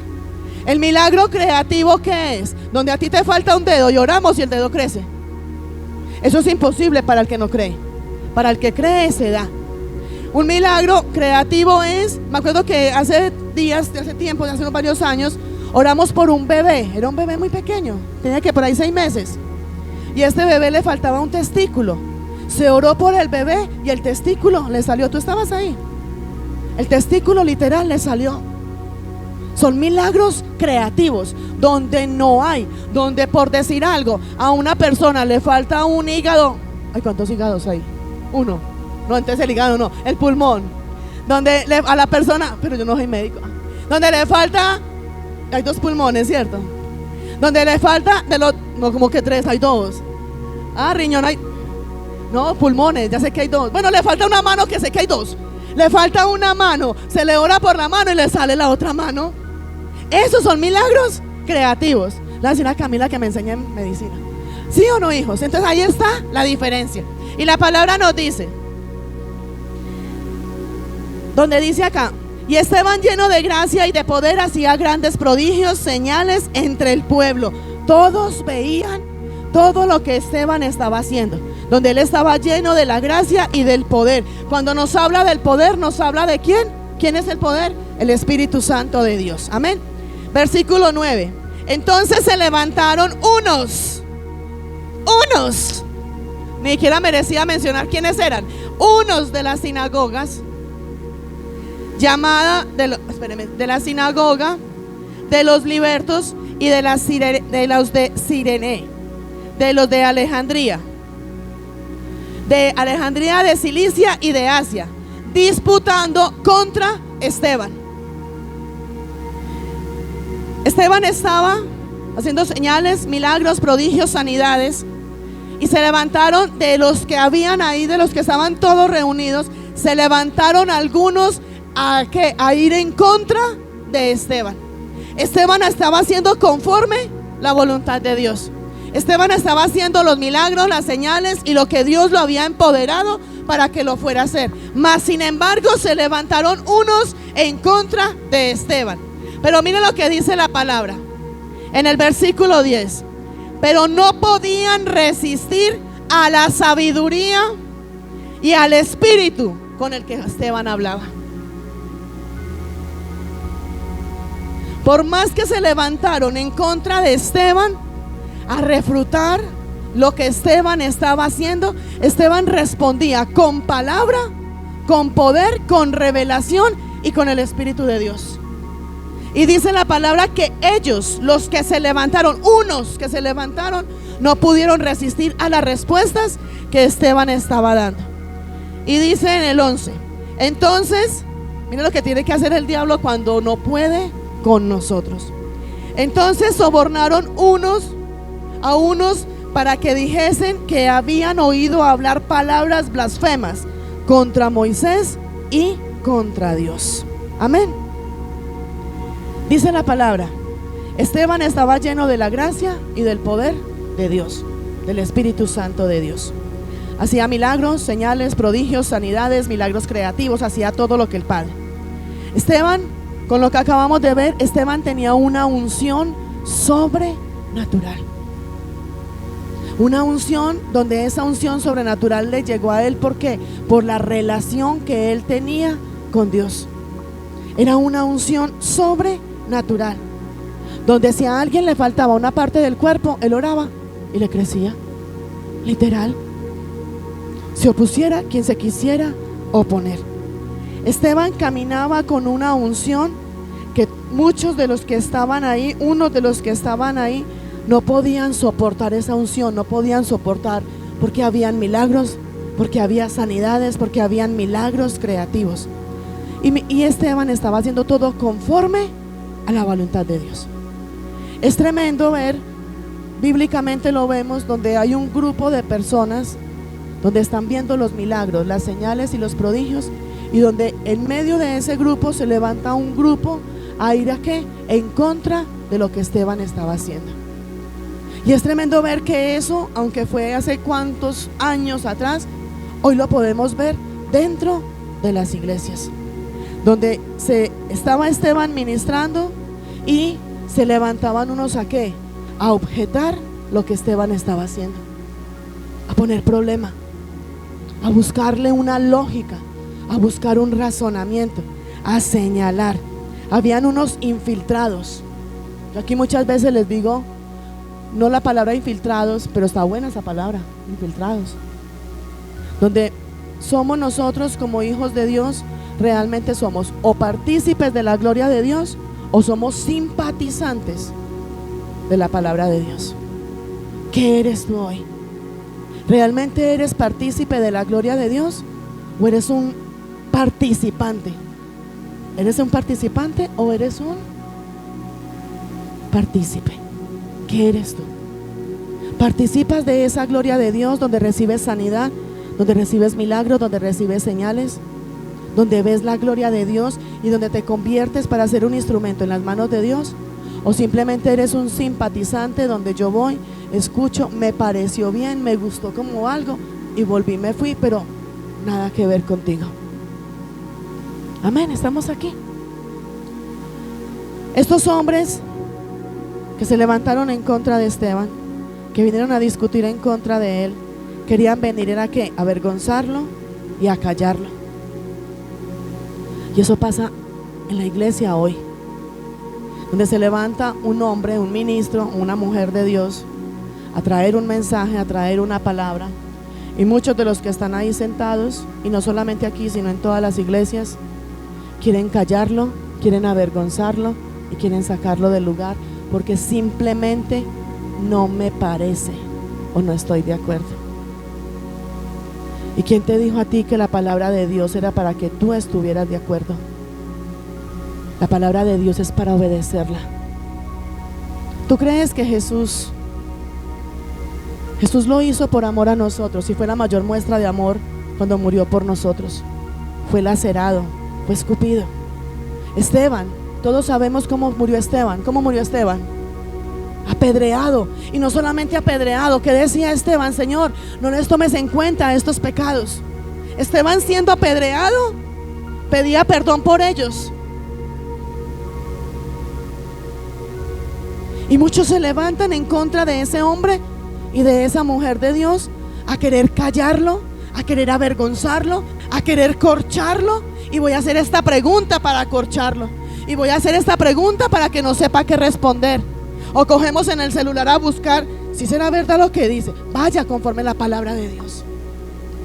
El milagro creativo, ¿qué es? Donde a ti te falta un dedo y oramos y el dedo crece. Eso es imposible para el que no cree. Para el que cree se da. Un milagro creativo es, me acuerdo que hace tiempo, hace unos varios años, oramos por un bebé. Era un bebé muy pequeño, tenía que por ahí 6 meses. Y a este bebé le faltaba un testículo. Se oró por el bebé y el testículo le salió. ¿Tú estabas ahí? El testículo literal le salió. Son milagros creativos donde no hay, donde por decir algo, a una persona le falta un hígado. Ay, ¿cuántos hígados hay? Uno. No, entonces el hígado no, el pulmón. Donde a la persona, pero yo no soy médico, donde le falta, hay 2 pulmones, ¿cierto? Donde le falta, no, como que 3, hay 2. Riñón hay, no, pulmones, ya sé que hay 2. Bueno, le falta una mano, que sé que hay 2. Le falta una mano, se le ora por la mano y le sale la otra mano. Esos son milagros creativos. La señora Camila que me enseña en medicina. ¿Sí o no, hijos? Entonces ahí está la diferencia. Y la palabra nos dice, donde dice acá, y Esteban lleno de gracia y de poder hacía grandes prodigios, señales entre el pueblo. Todos veían todo lo que Esteban estaba haciendo, donde él estaba lleno de la gracia y del poder. Cuando nos habla del poder, nos habla de ¿quién? ¿Quién es el poder? El Espíritu Santo de Dios. Amén. Versículo 9. Entonces se levantaron unos, ni siquiera merecía mencionar quiénes eran, unos de las sinagogas, de la sinagoga de los libertos y de los de Cirene, de los de Alejandría, de Cilicia y de Asia, disputando contra Esteban. Esteban estaba haciendo señales, milagros, prodigios, sanidades, y se levantaron de los que habían ahí, de los que estaban todos reunidos, se levantaron algunos a ir en contra de Esteban. Esteban estaba haciendo conforme la voluntad de Dios. Esteban estaba haciendo los milagros, las señales y lo que Dios lo había empoderado para que lo fuera a hacer. Mas sin embargo se levantaron unos en contra de Esteban. Pero mire lo que dice la palabra en el versículo 10. Pero no podían resistir a la sabiduría y al espíritu con el que Esteban hablaba. Por más que se levantaron en contra de Esteban a refutar lo que Esteban estaba haciendo, Esteban respondía con palabra, con poder, con revelación y con el Espíritu de Dios. Y dice la palabra que ellos, los que se levantaron, unos que se levantaron, no pudieron resistir a las respuestas que Esteban estaba dando. Y dice en el 11, entonces, mira lo que tiene que hacer el diablo cuando no puede con nosotros. Entonces sobornaron unos a unos para que dijesen que habían oído hablar palabras blasfemas contra Moisés y contra Dios. Amén. Dice la palabra, Esteban estaba lleno de la gracia y del poder de Dios, del Espíritu Santo de Dios. Hacía milagros, señales, prodigios, sanidades, milagros creativos, hacía todo lo que el Padre. Esteban con lo que acabamos de ver, Esteban tenía una unción sobrenatural. Una unción donde esa unción sobrenatural le llegó a él. ¿Por qué? Por la relación que él tenía con Dios. Era una unción sobrenatural, donde si a alguien le faltaba una parte del cuerpo, él oraba y le crecía. Literal. Se opusiera quien se quisiera oponer. Esteban caminaba con una unción que muchos de los que estaban ahí, unos de los que estaban ahí, no podían soportar esa unción, no podían soportar, porque habían milagros, porque había sanidades, porque habían milagros creativos. Y Esteban estaba haciendo todo conforme a la voluntad de Dios. Es tremendo ver, bíblicamente lo vemos, donde hay un grupo de personas, donde están viendo los milagros, las señales y los prodigios, y donde en medio de ese grupo se levanta un grupo a ir a qué, en contra de lo que Esteban estaba haciendo. Y es tremendo ver que eso, aunque fue hace cuantos años atrás, hoy lo podemos ver dentro de las iglesias, donde se estaba Esteban ministrando y se levantaban unos a qué, a objetar lo que Esteban estaba haciendo, a poner problema, a buscarle una lógica, a buscar un razonamiento, a señalar. Habían unos infiltrados. Yo aquí muchas veces les digo, no la palabra infiltrados, pero está buena esa palabra, infiltrados, donde somos nosotros como hijos de Dios, realmente somos o partícipes de la gloria de Dios o somos simpatizantes de la palabra de Dios. ¿Qué eres tú hoy? ¿Realmente eres partícipe de la gloria de Dios o eres un participante? ¿Eres un participante o eres un partícipe? ¿Qué eres tú? ¿Participas de esa gloria de Dios donde recibes sanidad, donde recibes milagros, donde recibes señales, donde ves la gloria de Dios y donde te conviertes para ser un instrumento en las manos de Dios? ¿O simplemente eres un simpatizante donde yo voy, escucho, me pareció bien, me gustó como algo y volví, me fui, pero nada que ver contigo? Amén, estamos aquí. Estos hombres que se levantaron en contra de Esteban, que vinieron a discutir en contra de él, querían venir ¿a qué? A avergonzarlo y a callarlo. Y eso pasa en la iglesia hoy, donde se levanta un hombre, un ministro, una mujer de Dios a traer un mensaje, a traer una palabra, y muchos de los que están ahí sentados, y no solamente aquí sino en todas las iglesias, quieren callarlo, quieren avergonzarlo y quieren sacarlo del lugar, porque simplemente no me parece o no estoy de acuerdo. ¿Y quién te dijo a ti que la palabra de Dios era para que tú estuvieras de acuerdo? La palabra de Dios es para obedecerla. ¿Tú crees que Jesús lo hizo por amor a nosotros y fue la mayor muestra de amor cuando murió por nosotros? Fue lacerado, fue escupido. Esteban, todos sabemos cómo murió Esteban. ¿Cómo murió Esteban? Apedreado. Y no solamente apedreado. ¿Qué decía Esteban? Señor, no les tomes en cuenta estos pecados. Esteban, siendo apedreado, pedía perdón por ellos. Y muchos se levantan en contra de ese hombre y de esa mujer de Dios, a querer callarlo, a querer avergonzarlo, a querer corcharlo. Y voy a hacer esta pregunta para corcharlo, y voy a hacer esta pregunta para que no sepa qué responder. O cogemos en el celular a buscar si será verdad lo que dice. Vaya conforme la palabra de Dios.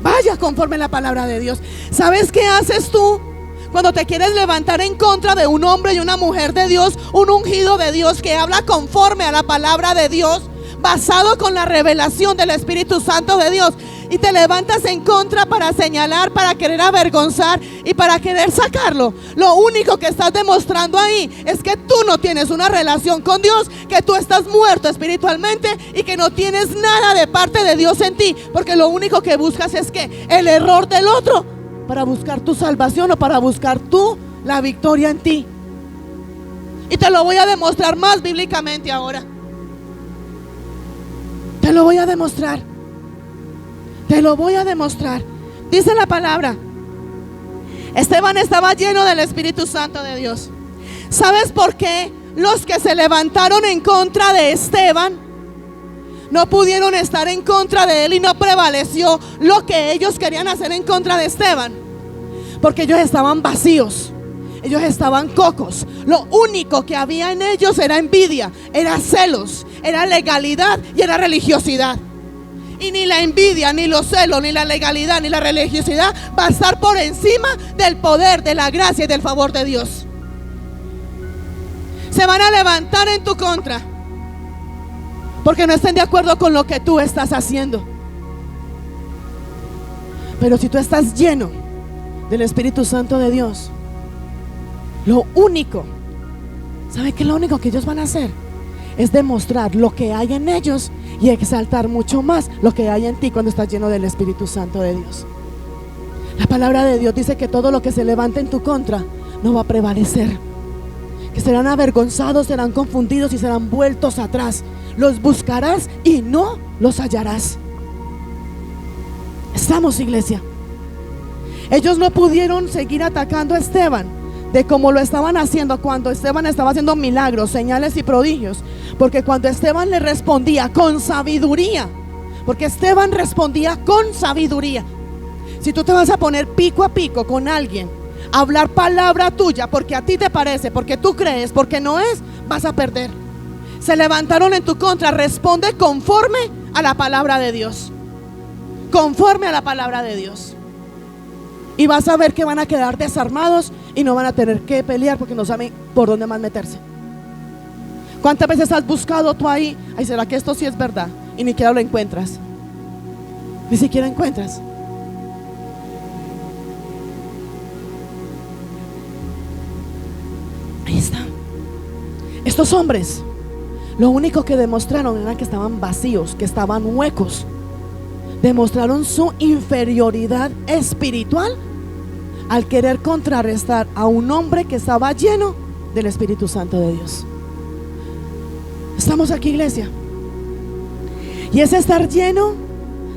Vaya conforme la palabra de Dios. ¿Sabes qué haces tú cuando te quieres levantar en contra de un hombre y una mujer de Dios, un ungido de Dios que habla conforme a la palabra de Dios, basado con la revelación del Espíritu Santo de Dios, y te levantas en contra para señalar, para querer avergonzar y para querer sacarlo? Lo único que estás demostrando ahí es que tú no tienes una relación con Dios, que tú estás muerto espiritualmente y que no tienes nada de parte de Dios en ti, porque lo único que buscas es que el error del otro para buscar tu salvación o para buscar tú la victoria en ti. Y te lo voy a demostrar más bíblicamente ahora. Te lo voy a demostrar. Te lo voy a demostrar. Dice la palabra: Esteban estaba lleno del Espíritu Santo de Dios. ¿Sabes por qué los que se levantaron en contra de Esteban no pudieron estar en contra de él y no prevaleció lo que ellos querían hacer en contra de Esteban? Porque ellos estaban vacíos, ellos estaban cocos. Lo único que había en ellos era envidia, era celos, era legalidad y era religiosidad. Y ni la envidia, ni los celos, ni la legalidad, ni la religiosidad va a estar por encima del poder, de la gracia y del favor de Dios. Se van a levantar en tu contra porque no estén de acuerdo con lo que tú estás haciendo. Pero si tú estás lleno del Espíritu Santo de Dios, lo único, ¿sabe qué? Lo único que ellos van a hacer es demostrar lo que hay en ellos y exaltar mucho más lo que hay en ti cuando estás lleno del Espíritu Santo de Dios. La palabra de Dios dice que todo lo que se levante en tu contra no va a prevalecer, que serán avergonzados, serán confundidos y serán vueltos atrás. Los buscarás y no los hallarás. Estamos, iglesia. Ellos no pudieron seguir atacando a Esteban de como lo estaban haciendo cuando Esteban estaba haciendo milagros, señales y prodigios. Porque cuando Esteban le respondía con sabiduría, porque Esteban respondía con sabiduría. Si tú te vas a poner pico a pico con alguien, hablar palabra tuya porque a ti te parece, porque tú crees, porque no es, vas a perder. Se levantaron en tu contra, responde conforme a la palabra de Dios, conforme a la palabra de Dios, y vas a ver que van a quedar desarmados y no van a tener que pelear porque no saben por dónde más meterse. ¿Cuántas veces has buscado tú ahí? Ay, ¿será que esto sí es verdad? Y ni siquiera lo encuentras, ni siquiera encuentras. Ahí está. Estos hombres lo único que demostraron era que estaban vacíos, que estaban huecos. Demostraron su inferioridad espiritual al querer contrarrestar a un hombre que estaba lleno del Espíritu Santo de Dios. Estamos aquí, iglesia. Y es estar lleno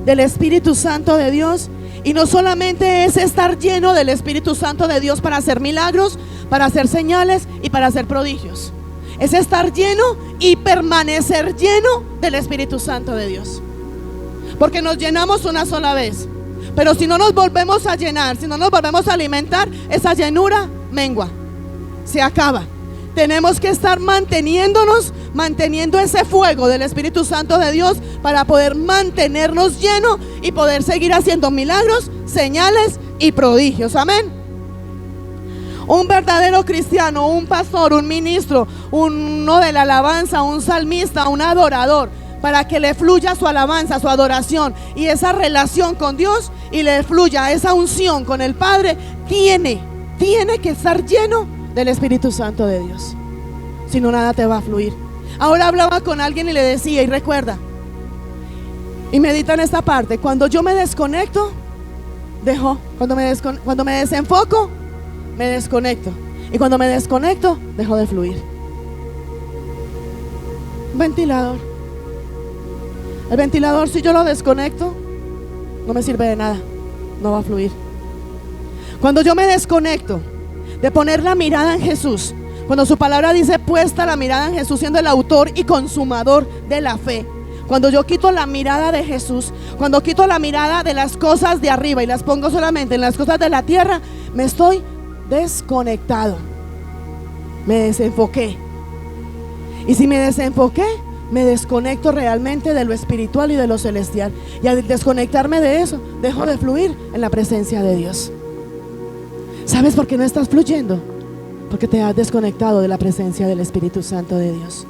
del Espíritu Santo de Dios. Y no solamente es estar lleno del Espíritu Santo de Dios para hacer milagros, para hacer señales y para hacer prodigios. Es estar lleno y permanecer lleno del Espíritu Santo de Dios. Porque nos llenamos una sola vez, pero si no nos volvemos a llenar, si no nos volvemos a alimentar, esa llenura mengua, se acaba. Tenemos que estar manteniendo ese fuego del Espíritu Santo de Dios para poder mantenernos llenos y poder seguir haciendo milagros, señales y prodigios. Amén. Un verdadero cristiano, un pastor, un ministro, uno de la alabanza, un salmista, un adorador, para que le fluya su alabanza, su adoración y esa relación con Dios, y le fluya esa unción con el Padre, tiene que estar lleno del Espíritu Santo de Dios. Si no, nada te va a fluir. Ahora hablaba con alguien y le decía, y recuerda, y medita en esta parte: cuando yo me desconecto, dejo. Cuando me desenfoco, me desconecto. Y cuando me desconecto, dejo de fluir. Ventilador. El ventilador, si yo lo desconecto, no me sirve de nada, no va a fluir. Cuando yo me desconecto de poner la mirada en Jesús, cuando su palabra dice puesta la mirada en Jesús, siendo el autor y consumador de la fe, cuando yo quito la mirada de Jesús, cuando quito la mirada de las cosas de arriba y las pongo solamente en las cosas de la tierra, me estoy desconectado, me desenfoqué. Y si me desenfoqué, me desconecto realmente de lo espiritual y de lo celestial. Y al desconectarme de eso, dejo de fluir en la presencia de Dios. ¿Sabes por qué no estás fluyendo? Porque te has desconectado de la presencia del Espíritu Santo de Dios.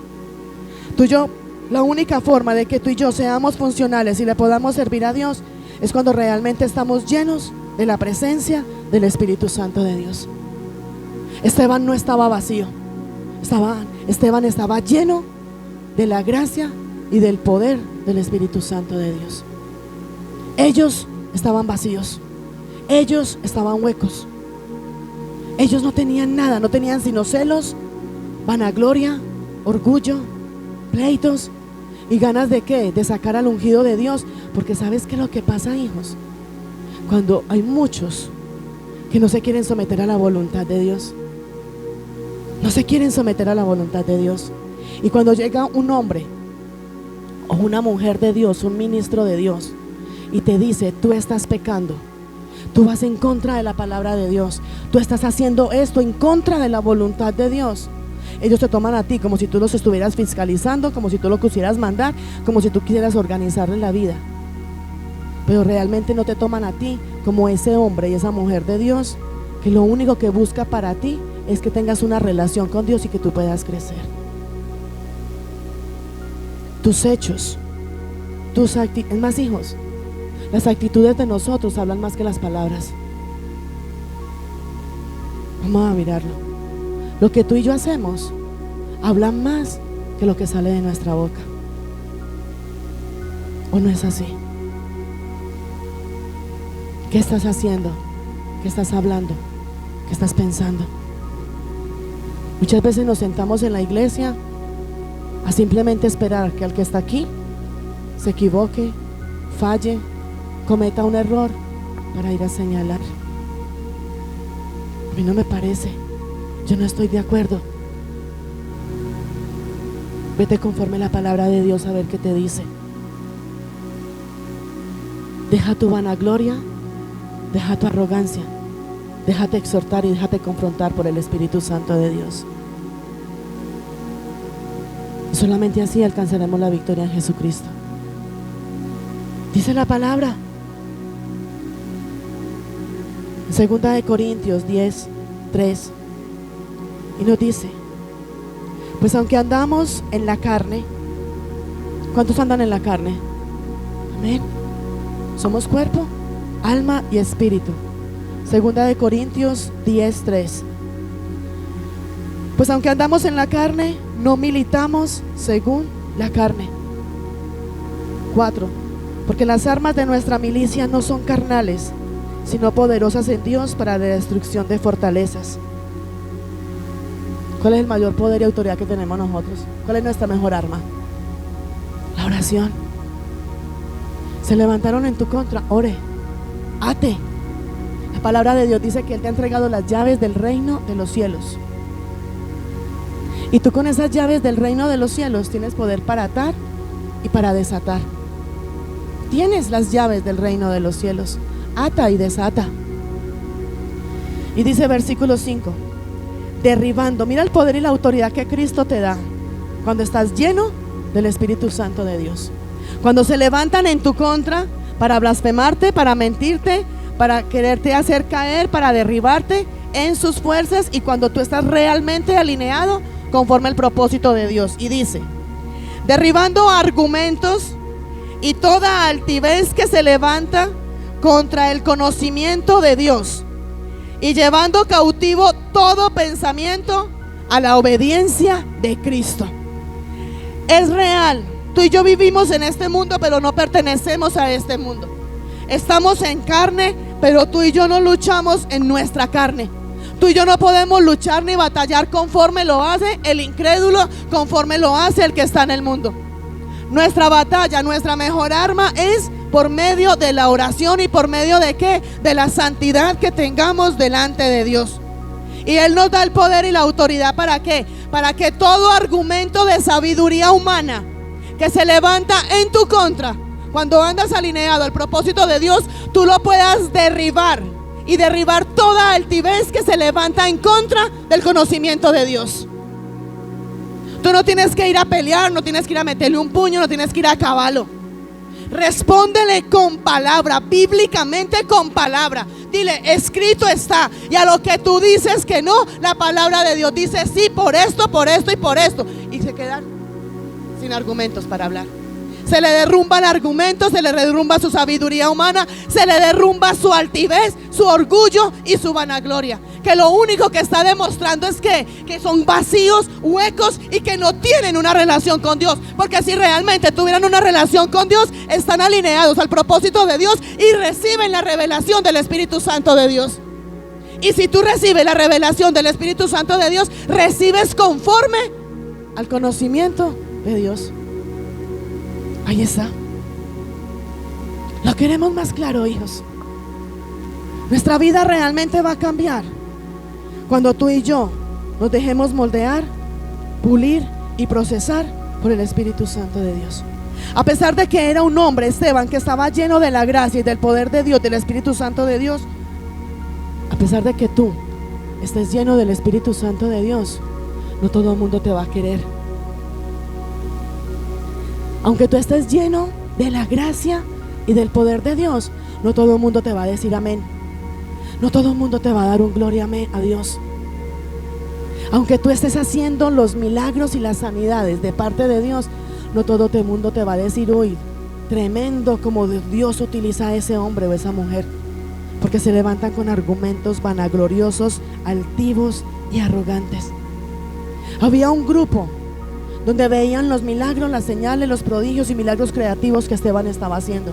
Tú y yo, la única forma de que tú y yo seamos funcionales y le podamos servir a Dios es cuando realmente estamos llenos de la presencia del Espíritu Santo de Dios. Esteban no estaba vacío, Esteban estaba lleno de la gracia y del poder del Espíritu Santo de Dios. Ellos estaban vacíos, ellos estaban huecos, ellos no tenían nada, no tenían sino celos, vanagloria, orgullo, pleitos y ganas de ¿qué? De sacar al ungido de Dios. Porque ¿sabes qué es lo que pasa, hijos? Cuando hay muchos que no se quieren someter a la voluntad de Dios, No se quieren someter a la voluntad de Dios. Y cuando llega un hombre o una mujer de Dios, un ministro de Dios, y te dice: tú estás pecando, tú vas en contra de la palabra de Dios, tú estás haciendo esto en contra de la voluntad de Dios, ellos te toman a ti como si tú los estuvieras fiscalizando, como si tú lo quisieras mandar, como si tú quisieras organizarle la vida. Pero realmente no te toman a ti como ese hombre y esa mujer de Dios, que lo único que busca para ti es que tengas una relación con Dios y que tú puedas crecer. Tus hechos, tus actitudes, es más, hijos, las actitudes de nosotros hablan más que las palabras. Vamos a mirarlo. Lo que tú y yo hacemos habla más que lo que sale de nuestra boca. ¿O no es así? ¿Qué estás haciendo? ¿Qué estás hablando? ¿Qué estás pensando? Muchas veces nos sentamos en la iglesia a simplemente esperar que el que está aquí se equivoque, falle, cometa un error para ir a señalar. A mí no me parece. Yo no estoy de acuerdo. Vete conforme la palabra de Dios a ver qué te dice. Deja tu vanagloria, deja tu arrogancia, déjate exhortar y déjate confrontar por el Espíritu Santo de Dios. Y solamente así alcanzaremos la victoria en Jesucristo. Dice la palabra en 2 de Corintios 10, 3, y nos dice: pues aunque andamos en la carne, ¿cuántos andan en la carne? Amén. Somos cuerpo, alma y espíritu. 2 de Corintios 10, 3. Pues aunque andamos en la carne, no militamos según la carne. 4. Porque las armas de nuestra milicia no son carnales, sino poderosas en Dios para la destrucción de fortalezas. ¿Cuál es el mayor poder y autoridad que tenemos nosotros? ¿Cuál es nuestra mejor arma? La oración. Se levantaron en tu contra, ore, ate. La palabra de Dios dice que Él te ha entregado las llaves del reino de los cielos. Y tú con esas llaves del reino de los cielos tienes poder para atar y para desatar. Tienes las llaves del reino de los cielos. Ata y desata. Y dice versículo 5: derribando, mira el poder y la autoridad que Cristo te da cuando estás lleno del Espíritu Santo de Dios. Cuando se levantan en tu contra para blasfemarte, para mentirte, para quererte hacer caer, para derribarte en sus fuerzas, y cuando tú estás realmente alineado conforme al propósito de Dios. Y dice: derribando argumentos y toda altivez que se levanta contra el conocimiento de Dios, y llevando cautivo todo pensamiento a la obediencia de Cristo. Es real, tú y yo vivimos en este mundo, pero no pertenecemos a este mundo. Estamos en carne, pero tú y yo no luchamos en nuestra carne. Tú y yo no podemos luchar ni batallar conforme lo hace el incrédulo, conforme lo hace el que está en el mundo. Nuestra batalla, nuestra mejor arma es por medio de la oración. ¿Y por medio de qué? De la santidad que tengamos delante de Dios. Y Él nos da el poder y la autoridad. ¿Para qué? Para que todo argumento de sabiduría humana que se levanta en tu contra, cuando andas alineado al propósito de Dios, tú lo puedas derribar. Y derribar toda altivez que se levanta en contra del conocimiento de Dios. Tú no tienes que ir a pelear, no tienes que ir a meterle un puño, no tienes que ir a caballo. Respóndele con palabra, bíblicamente con palabra. Dile: escrito está. Y a lo que tú dices que no, la palabra de Dios dice sí, por esto y por esto. Y se quedan sin argumentos para hablar. Se le derrumba el argumento, se le derrumba su sabiduría humana, se le derrumba su altivez, su orgullo y su vanagloria. Que lo único que está demostrando es que son vacíos, huecos y que no tienen una relación con Dios. Porque si realmente tuvieran una relación con Dios, están alineados al propósito de Dios y reciben la revelación del Espíritu Santo de Dios. Y si tú recibes la revelación del Espíritu Santo de Dios, recibes conforme al conocimiento de Dios. Ahí está. Lo queremos más claro, hijos. Nuestra vida realmente va a cambiar cuando tú y yo nos dejemos moldear, pulir y procesar por el Espíritu Santo de Dios. A pesar de que era un hombre, Esteban, que estaba lleno de la gracia y del poder de Dios, del Espíritu Santo de Dios, a pesar de que tú estés lleno del Espíritu Santo de Dios, no todo el mundo te va a querer. Aunque tú estés lleno de la gracia y del poder de Dios, no todo el mundo te va a decir amén. No todo el mundo te va a dar un gloria amén a Dios. Aunque tú estés haciendo los milagros y las sanidades de parte de Dios, no todo el mundo te va a decir, uy, tremendo como Dios utiliza a ese hombre o esa mujer. Porque se levantan con argumentos vanagloriosos, altivos y arrogantes. Había un grupo donde veían los milagros, las señales, los prodigios y milagros creativos que Esteban estaba haciendo.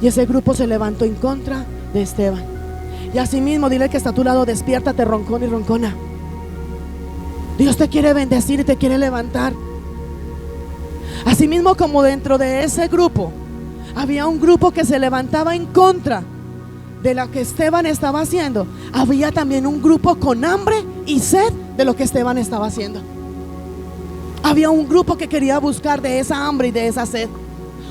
Y ese grupo se levantó en contra de Esteban. Y asimismo, dile al que está a tu lado, despiértate, roncón y roncona. Dios te quiere bendecir y te quiere levantar. Asimismo, como dentro de ese grupo había un grupo que se levantaba en contra de lo que Esteban estaba haciendo, había también un grupo con hambre y sed de lo que Esteban estaba haciendo. Había un grupo que quería buscar de esa hambre y de esa sed.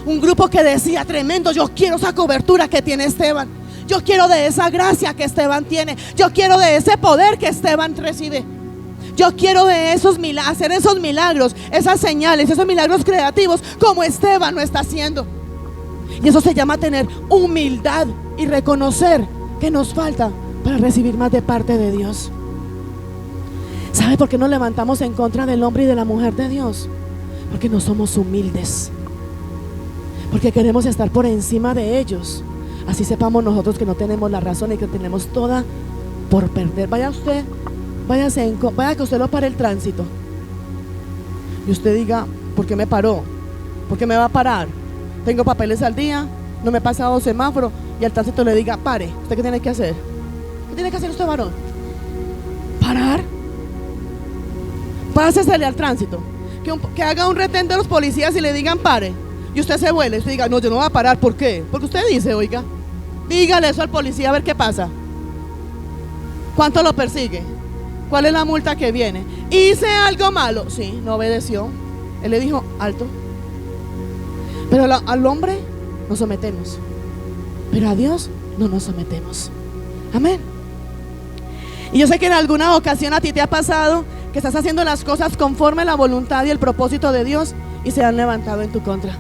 Un grupo que decía, tremendo, yo quiero esa cobertura que tiene Esteban. Yo quiero de esa gracia que Esteban tiene. Yo quiero de ese poder que Esteban recibe. Yo quiero de esos milagros, hacer esos milagros, esas señales, esos milagros creativos como Esteban lo está haciendo. Y eso se llama tener humildad y reconocer que nos falta para recibir más de parte de Dios. ¿Sabe por qué nos levantamos en contra del hombre y de la mujer de Dios? Porque no somos humildes. Porque queremos estar por encima de ellos. Así sepamos nosotros que no tenemos la razón y que tenemos toda por perder. Vaya que usted lo pare el tránsito y usted diga, ¿por qué me paró? ¿Por qué me va a parar? Tengo papeles al día, no me he pasado semáforo, y al tránsito le diga, pare. ¿Usted qué tiene que hacer? ¿Qué tiene que hacer usted, varón? Parar. Pásesele al tránsito, que haga un retén de los policías y le digan pare, y usted se vuelve y usted diga, no, yo no voy a parar. ¿Por qué? Porque usted dice, oiga, dígale eso al policía a ver qué pasa. ¿Cuánto lo persigue? ¿Cuál es la multa que viene? ¿Hice algo malo? Sí, no obedeció. Él le dijo, alto. Pero al hombre nos sometemos, pero a Dios no nos sometemos. Amén. Y yo sé que en alguna ocasión a ti te ha pasado que estás haciendo las cosas conforme a la voluntad y el propósito de Dios y se han levantado en tu contra.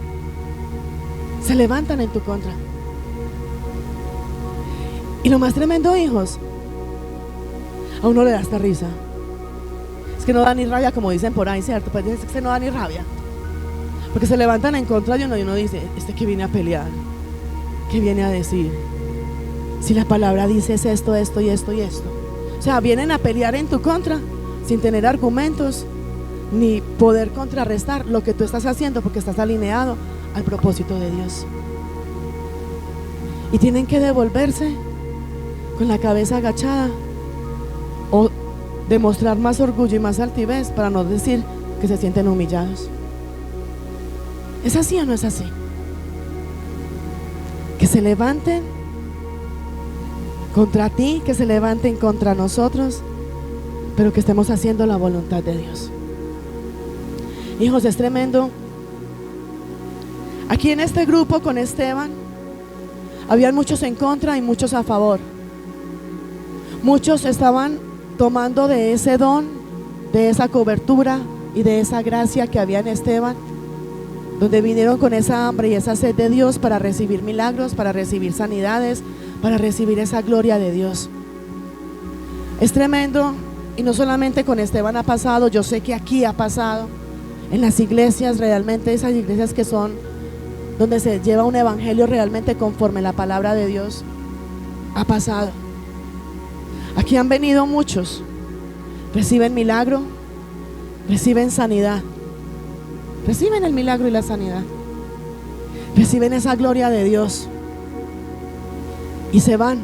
Se levantan en tu contra. Y lo más tremendo, hijos, a uno le da esta risa. Es que no da ni rabia, como dicen por ahí, ¿cierto? Pues es que no da ni rabia. Porque se levantan en contra de uno y uno dice, que viene a pelear, ¿qué viene a decir? Si la palabra dice es esto, esto y esto y esto. O sea, vienen a pelear en tu contra sin tener argumentos ni poder contrarrestar lo que tú estás haciendo, porque estás alineado al propósito de Dios. Y tienen que devolverse con la cabeza agachada o demostrar más orgullo y más altivez para no decir que se sienten humillados. ¿Es así o no es así? Que se levanten contra ti, que se levanten contra nosotros, pero que estemos haciendo la voluntad de Dios. Hijos, es tremendo. Aquí en este grupo con Esteban habían muchos en contra y muchos a favor. Muchos estaban tomando de ese don, de esa cobertura y de esa gracia que había en Esteban, donde vinieron con esa hambre y esa sed de Dios para recibir milagros, para recibir sanidades, para recibir esa gloria de Dios. Es tremendo. Y no solamente con Esteban ha pasado, yo sé que aquí ha pasado en las iglesias, realmente esas iglesias que son donde se lleva un evangelio realmente conforme a la palabra de Dios, ha pasado. Aquí han venido muchos, reciben milagro, reciben sanidad, reciben el milagro y la sanidad, reciben esa gloria de Dios y se van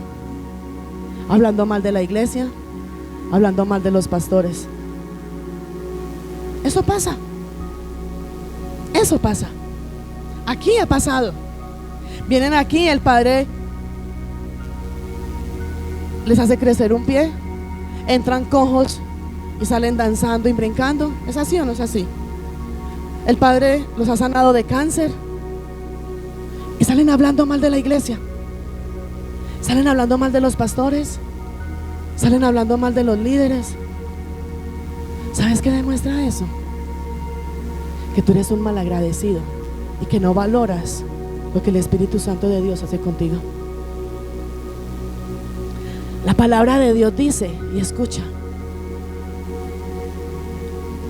hablando mal de la iglesia, hablando mal de los pastores. Eso pasa. Eso pasa. Aquí ha pasado. Vienen aquí, el Padre les hace crecer un pie, entran cojos y salen danzando y brincando. ¿Es así o no es así? El Padre los ha sanado de cáncer y salen hablando mal de la iglesia, salen hablando mal de los pastores, salen hablando mal de los líderes. ¿Sabes qué demuestra eso? Que tú eres un malagradecido y que no valoras lo que el Espíritu Santo de Dios hace contigo. La palabra de Dios dice, y escucha,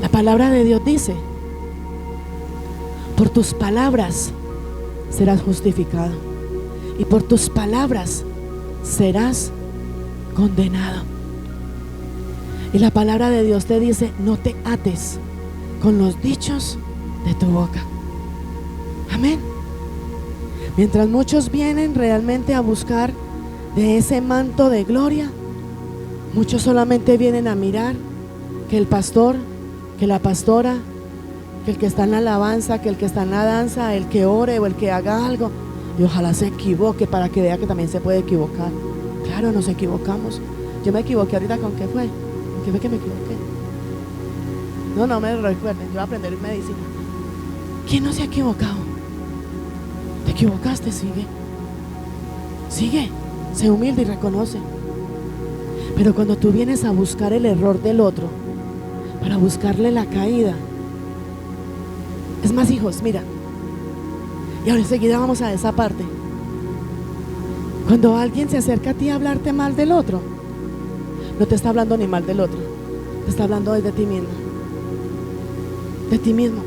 la palabra de Dios dice: por tus palabras serás justificado y por tus palabras serás condenado. Y la palabra de Dios te dice: no te ates con los dichos de tu boca. Amén. Mientras muchos vienen realmente a buscar de ese manto de gloria, muchos solamente vienen a mirar que el pastor, que la pastora, que el que está en la alabanza, que el que está en la danza, el que ore o el que haga algo, y ojalá se equivoque para que vea que también se puede equivocar. Claro, nos equivocamos. Yo me equivoqué ahorita. ¿Con qué fue? ¿Con qué fue que me equivoqué? No me recuerden, yo voy a aprender medicina. ¿Quién no se ha equivocado? Te equivocaste, sigue, sé humilde y reconoce. Pero cuando tú vienes a buscar el error del otro para buscarle la caída, es más, hijos, mira, y ahora enseguida vamos a esa parte. Cuando alguien se acerca a ti a hablarte mal del otro, no te está hablando ni mal del otro, te está hablando de ti mismo. De ti mismo.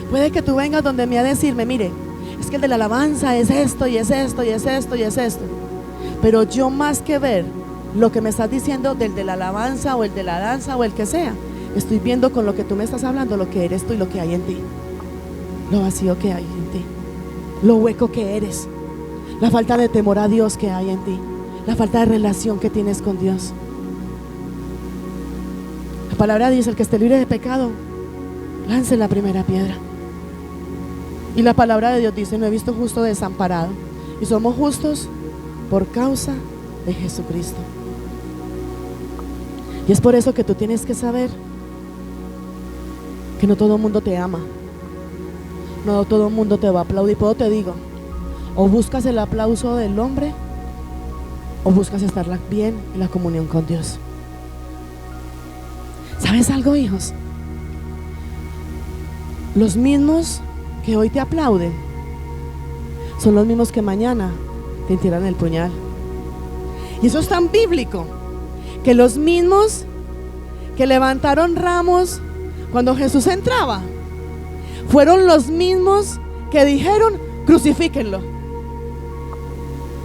Puede que tú vengas donde me a decirme: mire, es que el de la alabanza es esto y es esto y es esto y es esto. Pero yo, más que ver lo que me estás diciendo del de la alabanza o el de la danza o el que sea, estoy viendo con lo que tú me estás hablando lo que eres tú y lo que hay en ti, lo vacío que hay en ti, lo hueco que eres, la falta de temor a Dios que hay en ti, la falta de relación que tienes con Dios. La palabra dice: el que esté libre de pecado, lance la primera piedra. Y la palabra de Dios dice: no he visto justo desamparado. Y somos justos por causa de Jesucristo. Y es por eso que tú tienes que saber que no todo el mundo te ama, no todo el mundo te va a aplaudir. Pero te digo, o buscas el aplauso del hombre o buscas estar bien en la comunión con Dios. ¿Sabes algo, hijos? Los mismos que hoy te aplauden son los mismos que mañana te tiran el puñal. Y eso es tan bíblico, que los mismos que levantaron ramos cuando Jesús entraba fueron los mismos que dijeron: crucifíquenlo.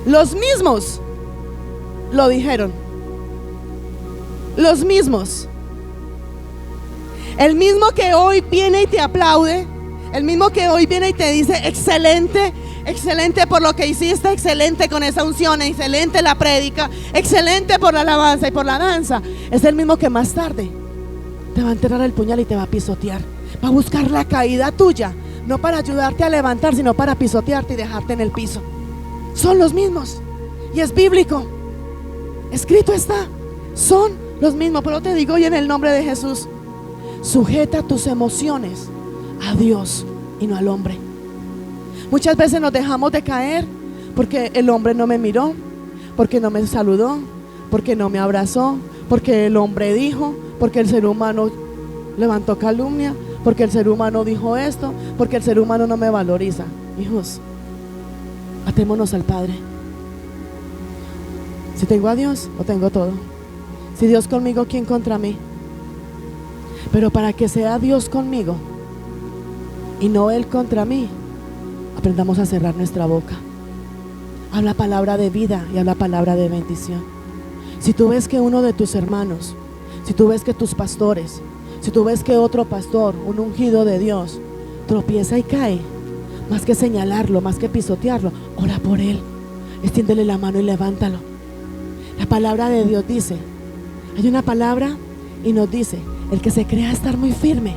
Los mismos lo dijeron. Los mismos. El mismo que hoy viene y te aplaude, el mismo que hoy viene y te dice: excelente, excelente por lo que hiciste, excelente con esa unción, excelente la prédica, excelente por la alabanza y por la danza, es el mismo que más tarde te va a enterrar el puñal y te va a pisotear. Va a buscar la caída tuya, no para ayudarte a levantar, sino para pisotearte y dejarte en el piso. Son los mismos, y es bíblico, escrito está, son los mismos. Pero te digo hoy en el nombre de Jesús: sujeta tus emociones a Dios y no al hombre. Muchas veces nos dejamos de caer porque el hombre no me miró, porque no me saludó, porque no me abrazó, porque el hombre dijo, porque el ser humano levantó calumnia, porque el ser humano dijo esto, porque el ser humano no me valoriza. Hijos, atémonos al Padre. Si tengo a Dios, lo tengo todo. Si Dios conmigo, ¿quién contra mí? Pero para que sea Dios conmigo y no Él contra mí, aprendamos a cerrar nuestra boca. Habla palabra de vida y habla palabra de bendición. Si tú ves que uno de tus hermanos, si tú ves que tus pastores, si tú ves que otro pastor, un ungido de Dios, tropieza y cae, más que señalarlo, más que pisotearlo, ora por él, extiéndele la mano y levántalo. La palabra de Dios dice, hay una palabra y nos dice: el que se crea estar muy firme,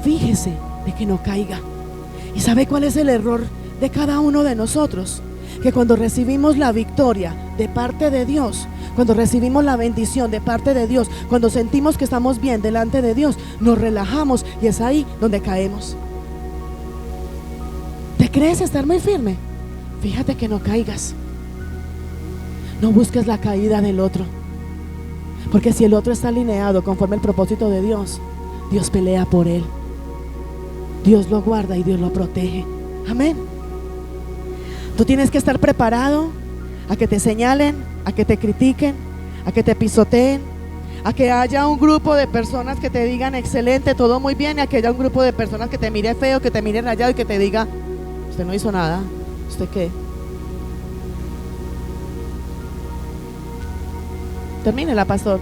fíjese de que no caiga. ¿Y sabe cuál es el error de cada uno de nosotros? Que cuando recibimos la victoria de parte de Dios, Cuando recibimos la bendición de parte de Dios, cuando sentimos que estamos bien delante de Dios, nos relajamos y es ahí donde caemos. ¿Te crees estar muy firme? Fíjate que no caigas. No busques la caída del otro, porque si el otro está alineado conforme al propósito de Dios, Dios pelea por él. Dios lo guarda y Dios lo protege. Amén. Tú tienes que estar preparado a que te señalen, a que te critiquen, a que te pisoteen, a que haya un grupo de personas que te digan excelente, todo muy bien, y a que haya un grupo de personas que te mire feo, que te mire rayado y que te diga: usted no hizo nada, ¿usted qué? Termínela, pastor.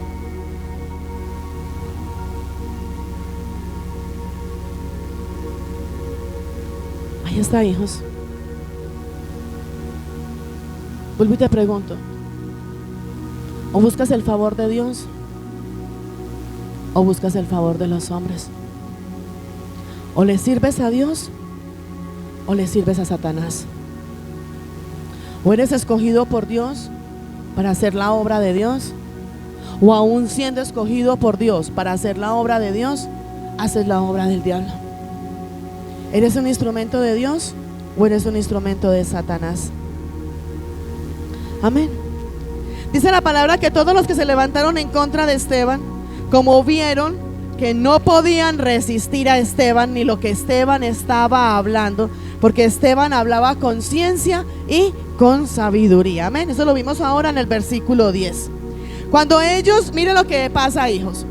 Ahí está, hijos. Vuelvo y te pregunto: ¿o buscas el favor de Dios o buscas el favor de los hombres? ¿O le sirves a Dios o le sirves a Satanás? ¿O eres escogido por Dios para hacer la obra de Dios? ¿O aún siendo escogido por Dios para hacer la obra de Dios, haces la obra del diablo? ¿Eres un instrumento de Dios o eres un instrumento de Satanás? Amén. Dice la palabra que todos los que se levantaron en contra de Esteban, como vieron que no podían resistir a Esteban ni lo que Esteban estaba hablando, porque Esteban hablaba con ciencia y con sabiduría. Amén. Eso lo vimos ahora en el versículo 10. Cuando ellos, miren lo que pasa, hijos.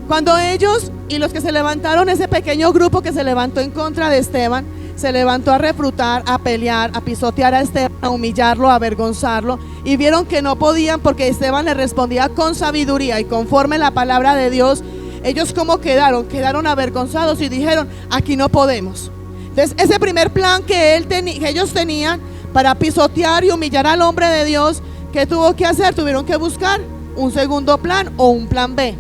Cuando ellos y los que se levantaron, ese pequeño grupo que se levantó en contra de Esteban, se levantó a refrutar, a pelear, a pisotear a Esteban, a humillarlo, a avergonzarlo, y vieron que no podían porque Esteban les respondía con sabiduría y conforme la palabra de Dios. Ellos ¿cómo quedaron? Quedaron avergonzados y dijeron: aquí no podemos. Entonces ese primer plan que ellos tenían para pisotear y humillar al hombre de Dios, ¿qué tuvo que hacer? Tuvieron que buscar un segundo plan o un plan B.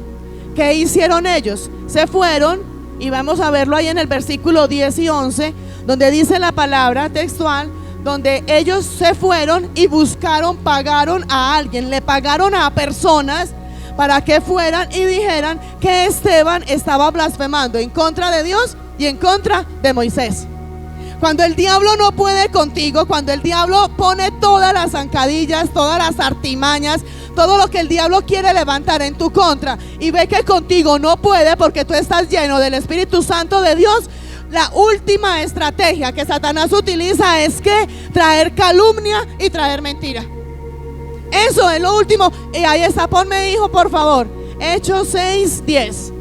¿Qué hicieron ellos? Se fueron, y vamos a verlo ahí en el versículo 10 y 11, donde dice la palabra textual, donde ellos se fueron y buscaron, pagaron a alguien, le pagaron a personas para que fueran y dijeran que Esteban estaba blasfemando en contra de Dios y en contra de Moisés. Cuando el diablo no puede contigo, cuando el diablo pone todas las zancadillas, todas las artimañas, todo lo que el diablo quiere levantar en tu contra, y ve que contigo no puede porque tú estás lleno del Espíritu Santo de Dios, la última estrategia que Satanás utiliza es que traer calumnia y traer mentira. Eso es lo último. Y ahí está, ponme, hijo, por favor, Hechos 6:10.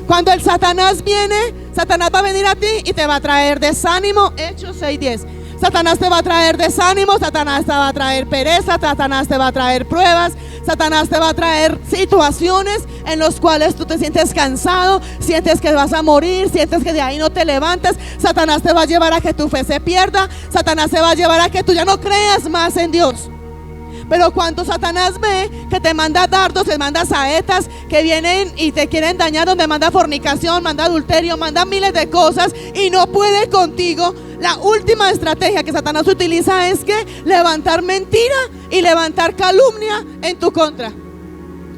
Cuando el Satanás viene, Satanás va a venir a ti y te va a traer desánimo. Hechos 6:10. Satanás te va a traer desánimo, Satanás te va a traer pereza, Satanás te va a traer pruebas, Satanás te va a traer situaciones en las cuales tú te sientes cansado, sientes que vas a morir, sientes que de ahí no te levantas. Satanás te va a llevar a que tu fe se pierda, Satanás te va a llevar a que tú ya no creas más en Dios. Pero cuando Satanás ve que te manda dardos, te manda saetas que vienen y te quieren dañar, donde manda fornicación, manda adulterio, manda miles de cosas y no puede contigo, la última estrategia que Satanás utiliza es que levantar mentira y levantar calumnia en tu contra.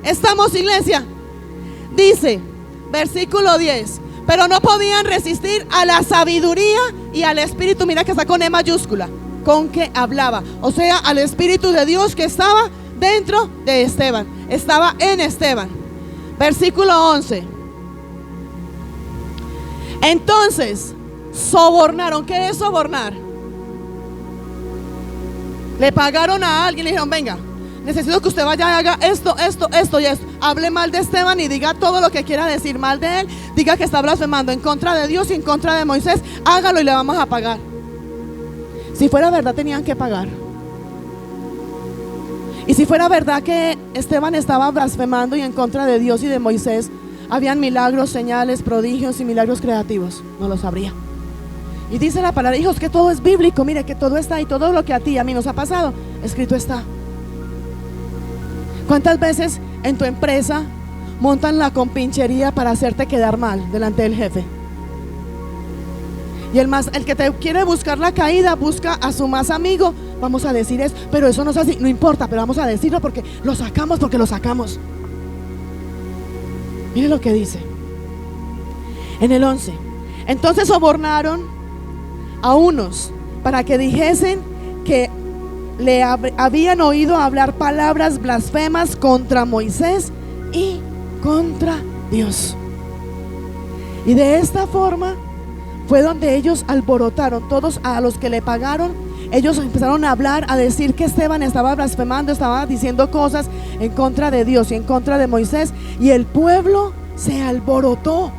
¿Estamos, iglesia? Dice, versículo 10, pero no podían resistir a la sabiduría y al Espíritu. Mira que está con E mayúscula, con que hablaba, o sea, al Espíritu de Dios que estaba dentro de Esteban, estaba en Esteban. Versículo 11. Entonces sobornaron. ¿Qué es sobornar? Le pagaron a alguien, le dijeron: venga, necesito que usted vaya y haga esto, esto, esto y esto. Hable mal de Esteban y diga todo lo que quiera decir mal de él. Diga que está blasfemando en contra de Dios y en contra de Moisés. Hágalo y le vamos a pagar. Si fuera verdad, tenían que pagar. Y si fuera verdad que Esteban estaba blasfemando y en contra de Dios y de Moisés, habían milagros, señales, prodigios y milagros creativos, no lo sabría. Y dice la palabra, hijos, que todo es bíblico. Mire que todo está, y todo lo que a ti y a mí nos ha pasado, escrito está. ¿Cuántas veces en tu empresa montan la compinchería para hacerte quedar mal delante del jefe? Y el que te quiere buscar la caída busca a su más amigo vamos a decir eso, pero eso no es así, no importa, pero vamos a decirlo porque lo sacamos. Mire lo que dice en el 11. Entonces sobornaron a unos para que dijesen que le habían oído hablar palabras blasfemas contra Moisés y contra Dios. Y de esta forma fue donde ellos alborotaron, todos a los que le pagaron. Ellos empezaron a hablar, a decir que Esteban estaba blasfemando, estaba diciendo cosas en contra de Dios y en contra de Moisés. Y el pueblo se alborotó.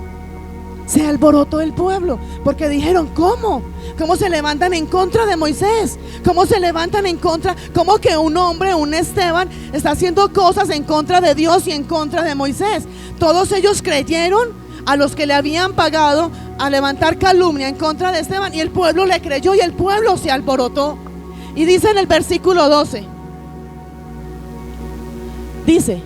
Se alborotó el pueblo, porque dijeron: ¿cómo? ¿Cómo se levantan en contra de Moisés? ¿Cómo se levantan en contra? ¿Cómo que un hombre, un Esteban, está haciendo cosas en contra de Dios y en contra de Moisés? Todos ellos creyeron a los que le habían pagado a levantar calumnia en contra de Esteban, y el pueblo le creyó y el pueblo se alborotó. Y dice en el versículo 12, dice: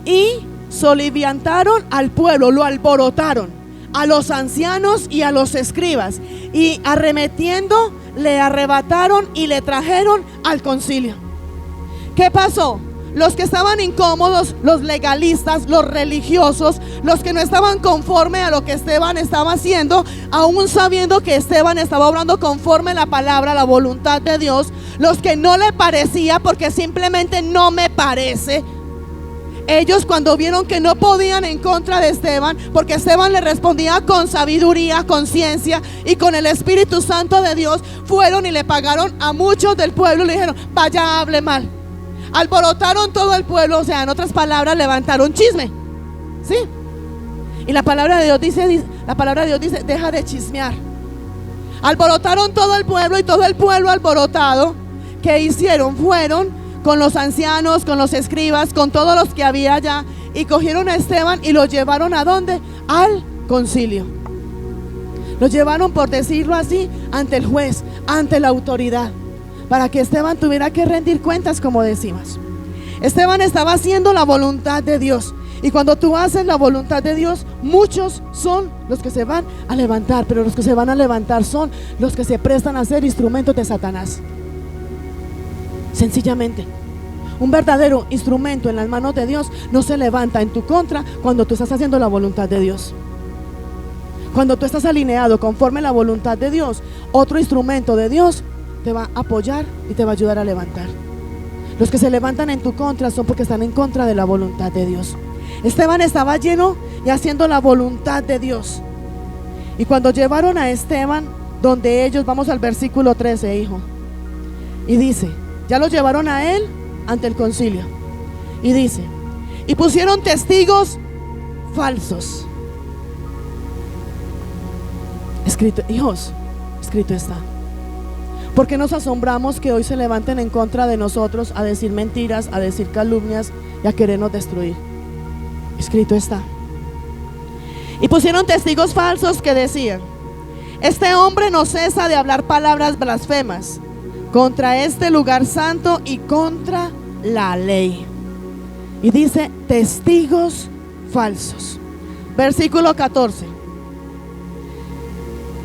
y soliviantaron al pueblo, lo alborotaron, a los ancianos y a los escribas, y arremetiendo le arrebataron y le trajeron al concilio. ¿Qué pasó? Los que estaban incómodos, los legalistas, los religiosos, los que no estaban conforme a lo que Esteban estaba haciendo, aún sabiendo que Esteban estaba obrando conforme a la palabra, la voluntad de Dios, los que no le parecía, porque simplemente no me parece. Ellos, cuando vieron que no podían en contra de Esteban, porque Esteban le respondía con sabiduría, con ciencia y con el Espíritu Santo de Dios, fueron y le pagaron a muchos del pueblo y le dijeron: vaya, hable mal. Alborotaron todo el pueblo, o sea, en otras palabras, levantaron chisme, ¿sí? Y la palabra de Dios dice: deja de chismear. Alborotaron todo el pueblo, y todo el pueblo alborotado, ¿qué hicieron? Fueron con los ancianos, con los escribas, con todos los que había allá, y cogieron a Esteban y lo llevaron ¿a dónde? Al concilio. Lo llevaron, por decirlo así, ante el juez, ante la autoridad, para que Esteban tuviera que rendir cuentas, como decimos. Esteban estaba haciendo la voluntad de Dios, y cuando tú haces la voluntad de Dios, muchos son los que se van a levantar, pero los que se van a levantar son los que se prestan a ser instrumentos de Satanás. Sencillamente, un verdadero instrumento en las manos de Dios no se levanta en tu contra cuando tú estás haciendo la voluntad de Dios. Cuando tú estás alineado conforme a la voluntad de Dios, otro instrumento de Dios te va a apoyar y te va a ayudar a levantar. Los que se levantan en tu contra son porque están en contra de la voluntad de Dios. Esteban estaba lleno y haciendo la voluntad de Dios. Y cuando llevaron a Esteban donde ellos, vamos al versículo 13, hijo, y dice: ya lo llevaron a él ante el concilio. Y dice: y pusieron testigos falsos. Escrito, hijos, escrito está. ¿Por qué nos asombramos que hoy se levanten en contra de nosotros a decir mentiras, a decir calumnias y a querernos destruir? Escrito está. Y pusieron testigos falsos que decían: este hombre no cesa de hablar palabras blasfemas contra este lugar santo y contra la ley. Y dice: testigos falsos. Versículo 14.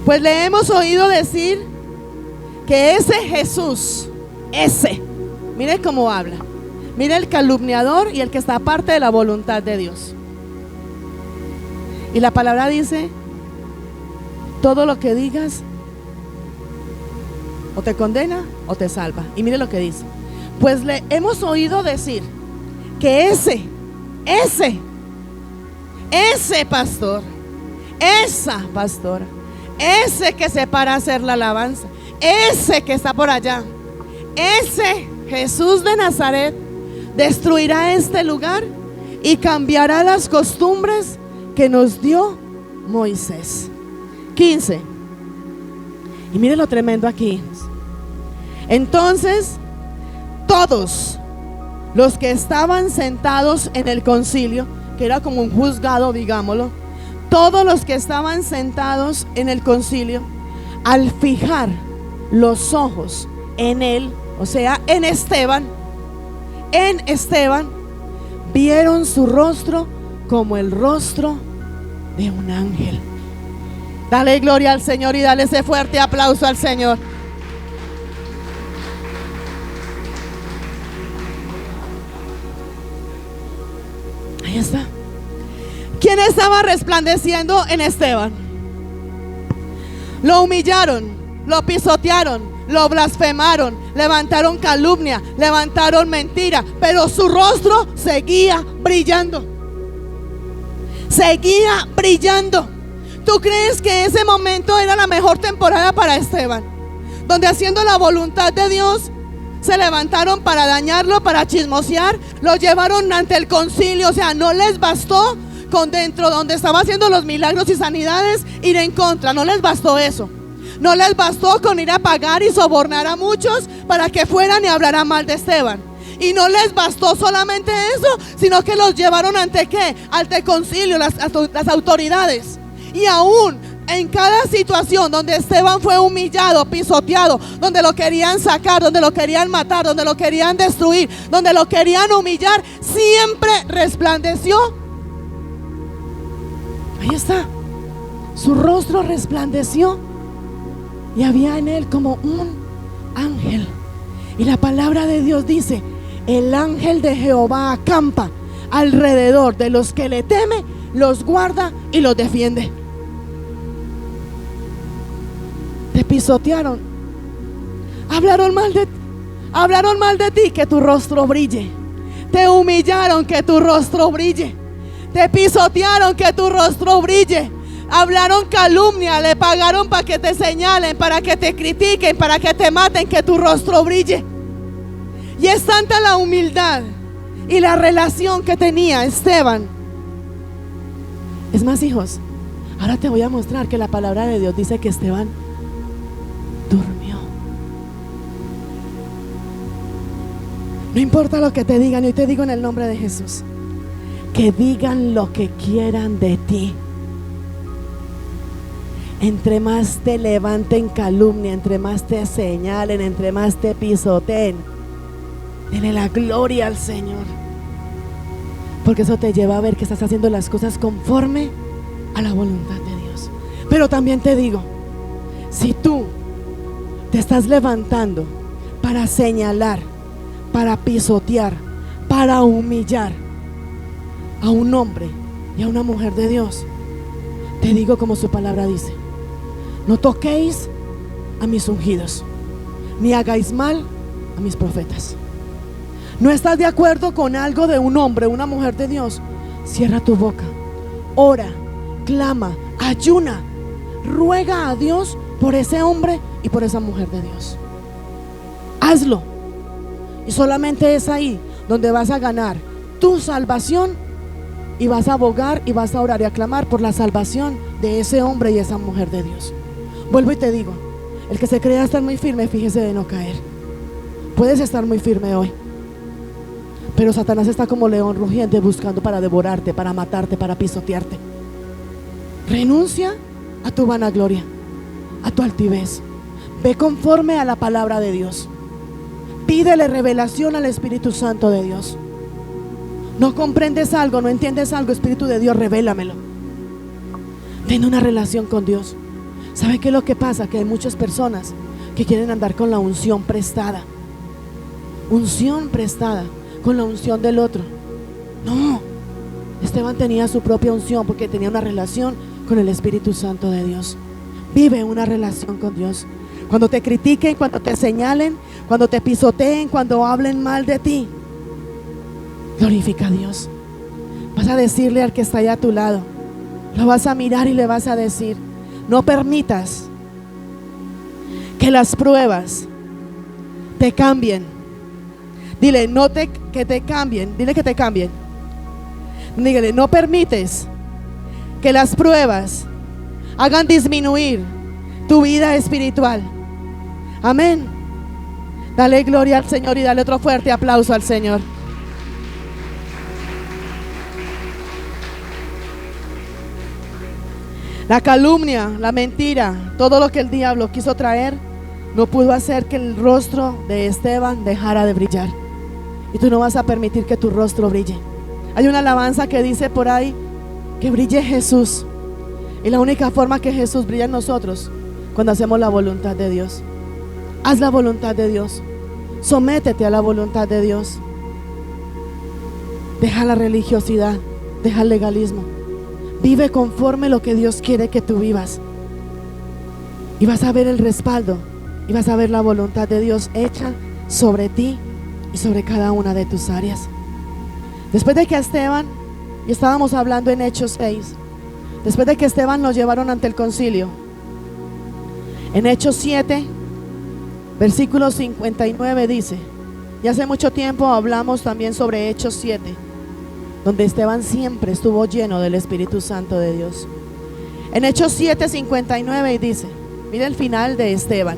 Pues le hemos oído decir que ese Jesús, mire cómo habla, mire el calumniador y el que está aparte de la voluntad de Dios. Y la palabra dice: todo lo que digas o te condena o te salva. Y mire lo que dice: pues le hemos oído decir que ese pastor, esa pastora, ese que se para a hacer la alabanza, ese que está por allá, ese Jesús de Nazaret destruirá este lugar y cambiará las costumbres que nos dio Moisés. 15. Y mire lo tremendo aquí. Entonces todos los que estaban sentados en el concilio, que era como un juzgado, digámoslo, todos los que estaban sentados en el concilio, al fijar los ojos en él, o sea, en Esteban, vieron su rostro como el rostro de un ángel. Dale gloria al Señor y dale ese fuerte aplauso al Señor. estaba resplandeciendo en Esteban? Lo humillaron, lo pisotearon, lo blasfemaron, levantaron calumnia, levantaron mentira, pero su rostro seguía brillando. Seguía brillando. ¿Tú crees que ese momento era la mejor temporada para Esteban? Donde haciendo la voluntad de Dios se levantaron para dañarlo, para chismosear, lo llevaron ante el concilio. O sea, no les bastó con dentro donde estaba haciendo los milagros y sanidades ir en contra, no les bastó eso. No les bastó con ir a pagar y sobornar a muchos para que fueran y hablaran mal de Esteban. Y no les bastó solamente eso, sino que los llevaron ante ¿qué? Ante concilio, las autoridades. Y aún en cada situación donde Esteban fue humillado, pisoteado, donde lo querían sacar, donde lo querían matar, donde lo querían destruir, donde lo querían humillar, siempre resplandeció. Ahí está, su rostro resplandeció y había en él como un ángel. Y la palabra de Dios dice: el ángel de Jehová acampa alrededor de los que le temen, los guarda y los defiende. Te pisotearon, hablaron mal de ti, que tu rostro brille. Te humillaron, que tu rostro brille. Te pisotearon, que tu rostro brille. Hablaron calumnia, le pagaron para que te señalen, para que te critiquen, para que te maten, que tu rostro brille. Y es tanta la humildad y la relación que tenía Esteban. Es más, hijos, ahora te voy a mostrar que la palabra de Dios dice que Esteban durmió. No importa lo que te digan, yo te digo en el nombre de Jesús, que digan lo que quieran de ti. Entre más te levanten calumnia, entre más te señalen, entre más te pisoteen, dele la gloria al Señor, porque eso te lleva a ver que estás haciendo las cosas conforme a la voluntad de Dios. Pero también te digo, si tú te estás levantando para señalar, para pisotear, para humillar a un hombre y a una mujer de Dios, te digo como su palabra dice: no toquéis a mis ungidos, ni hagáis mal a mis profetas. ¿No estás de acuerdo con algo de un hombre o una mujer de Dios? Cierra tu boca, ora, clama, ayuna, ruega a Dios por ese hombre y por esa mujer de Dios. Hazlo. Y solamente es ahí donde vas a ganar tu salvación, y vas a abogar y vas a orar y a clamar por la salvación de ese hombre y esa mujer de Dios. Vuelvo y te digo, el que se crea estar muy firme, fíjese de no caer. Puedes estar muy firme hoy, pero Satanás está como león rugiente buscando para devorarte, para matarte, para pisotearte. Renuncia a tu vanagloria, a tu altivez. Ve conforme a la palabra de Dios. Pídele revelación al Espíritu Santo de Dios. No comprendes algo, no entiendes algo, Espíritu de Dios, revélamelo. Ten una relación con Dios. ¿Sabe qué es lo que pasa? Que hay muchas personas que quieren andar con la unción prestada. Unción prestada con la unción del otro. No, Esteban tenía su propia unción porque tenía una relación con el Espíritu Santo de Dios. Vive una relación con Dios. Cuando te critiquen, cuando te señalen, cuando te pisoteen, cuando hablen mal de ti, glorifica a Dios. Vas a decirle al que está allá a tu lado, lo vas a mirar y le vas a decir: no permitas que las pruebas te cambien. Dile, que te cambien. Dile que te cambien. Dígale, no permites que las pruebas hagan disminuir tu vida espiritual. Amén. Dale gloria al Señor y dale otro fuerte aplauso al Señor. La calumnia, la mentira, todo lo que el diablo quiso traer, no pudo hacer que el rostro de Esteban dejara de brillar. Y tú no vas a permitir que tu rostro brille. Hay una alabanza que dice por ahí: que brille Jesús. Y la única forma que Jesús brilla en nosotros, cuando hacemos la voluntad de Dios. Haz la voluntad de Dios. Sométete a la voluntad de Dios. Deja la religiosidad, deja el legalismo. Vive conforme lo que Dios quiere que tú vivas. Y vas a ver el respaldo. Y vas a ver la voluntad de Dios hecha sobre ti y sobre cada una de tus áreas. Después de que a Esteban, y estábamos hablando en Hechos 6, después de que Esteban lo llevaron ante el concilio, en Hechos 7, versículo 59 dice, y hace mucho tiempo hablamos también sobre Hechos 7, donde Esteban siempre estuvo lleno del Espíritu Santo de Dios. En Hechos 7, 59 dice, mira el final de Esteban,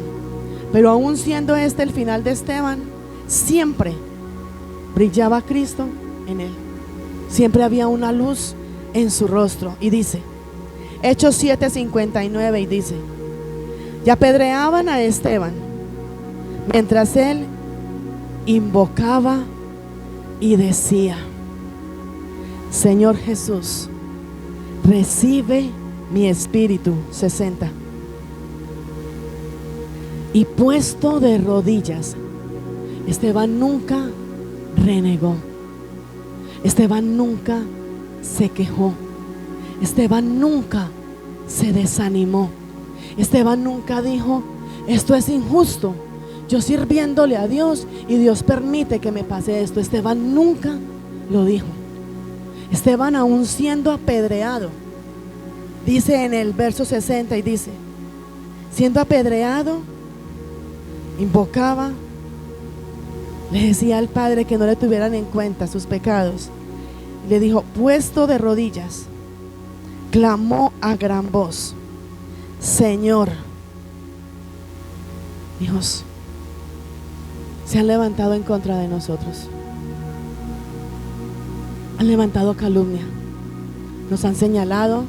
pero aún siendo este el final de Esteban, siempre brillaba Cristo en él. Siempre había una luz en su rostro. Y dice, Hechos 7, 59, y dice, y apedreaban a Esteban mientras él invocaba y decía, Señor Jesús, recibe mi espíritu. 60. Y puesto de rodillas, Esteban nunca renegó. Esteban nunca se quejó. Esteban nunca se desanimó. Esteban nunca dijo, esto es injusto, yo sirviéndole a Dios y Dios permite que me pase esto. Esteban nunca lo dijo. Esteban, aún siendo apedreado, dice en el verso 60, y dice, siendo apedreado, invocaba, le decía al Padre que no le tuvieran en cuenta sus pecados. Le dijo, puesto de rodillas, clamó a gran voz, Señor. Hijos, se han levantado en contra de nosotros, han levantado calumnia, nos han señalado,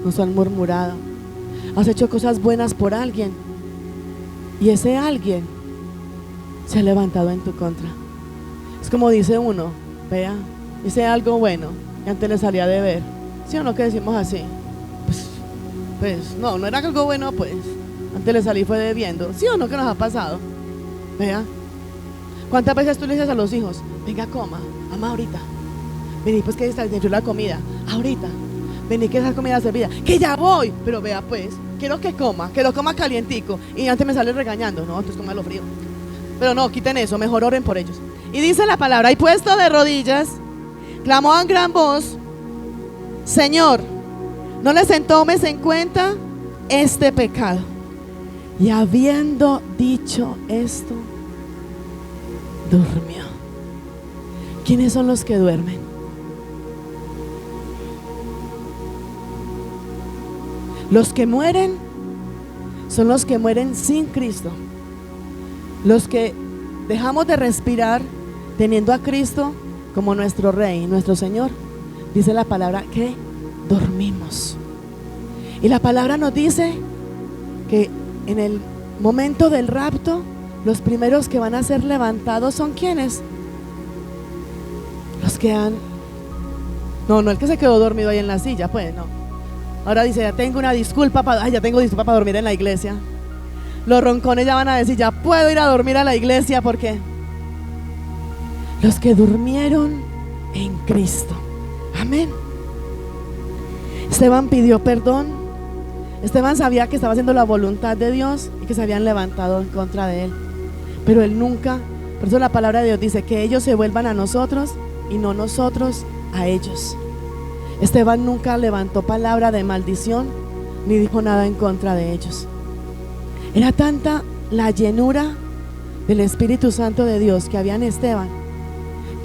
nos han murmurado. Has hecho cosas buenas por alguien y ese alguien se ha levantado en tu contra. Es como dice uno, vea, hice algo bueno y antes le salía de ver. ¿Sí o no que decimos así? Pues no era algo bueno, pues antes le salí fue debiendo. ¿Sí o no que nos ha pasado? Vea, ¿cuántas veces tú le dices a los hijos, venga, coma, mamá, ahorita? Vení, pues que está dentro de la comida, ahorita. Vení, que esa comida servida, que ya voy. Pero vea, pues, quiero que lo coma calientico. Y antes me sale regañando, no, entonces cómalo frío. Pero no, quiten eso, mejor oren por ellos. Y dice la palabra, y puesto de rodillas, clamó a gran voz, Señor, no les tomes en cuenta este pecado. Y habiendo dicho esto, durmió. ¿Quiénes son los que duermen? Los que mueren son los que mueren sin Cristo. Los que dejamos de respirar teniendo a Cristo como nuestro Rey, nuestro Señor. Dice la palabra que dormimos. Y la palabra nos dice que en el momento del rapto, los primeros que van a ser levantados son ¿quiénes? Los que han... No, el que se quedó dormido ahí en la silla, pues no. Ahora dice, ya tengo disculpa para dormir en la iglesia. Los roncones ya van a decir, ya puedo ir a dormir a la iglesia, porque los que durmieron en Cristo. Amén. Esteban pidió perdón. Esteban sabía que estaba haciendo la voluntad de Dios y que se habían levantado en contra de él, pero él nunca. Por eso la palabra de Dios dice que ellos se vuelvan a nosotros y no nosotros a ellos. Esteban nunca levantó palabra de maldición ni dijo nada en contra de ellos. Era tanta la llenura del Espíritu Santo de Dios que había en Esteban,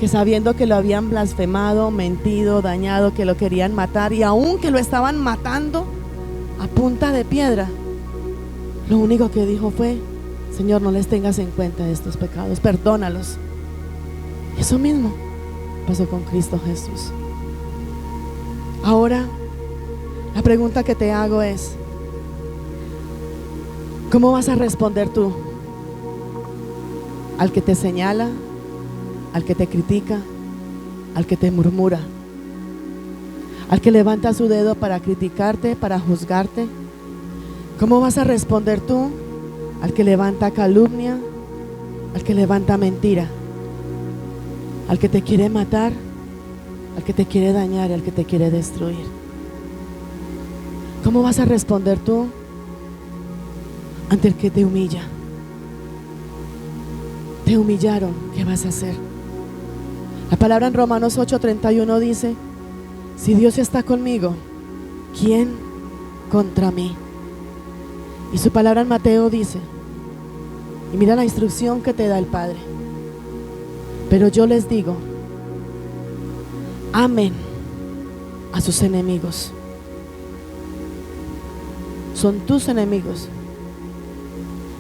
que sabiendo que lo habían blasfemado, mentido, dañado, que lo querían matar, y aún que lo estaban matando a punta de piedra, lo único que dijo fue, Señor, no les tengas en cuenta estos pecados, perdónalos. Eso mismo pasó con Cristo Jesús. Ahora, la pregunta que te hago es, ¿cómo vas a responder tú al que te señala, al que te critica, al que te murmura, al que levanta su dedo para criticarte, para juzgarte? ¿Cómo vas a responder tú al que levanta calumnia, al que levanta mentira, al que te quiere matar, al que te quiere dañar y al que te quiere destruir? ¿Cómo vas a responder tú ante el que te humilla? Te humillaron, ¿qué vas a hacer? La palabra en Romanos 8:31 dice: si Dios está conmigo, ¿quién contra mí? Y su palabra en Mateo dice, y mira la instrucción que te da el Padre: pero yo les digo, amen a sus enemigos. Son tus enemigos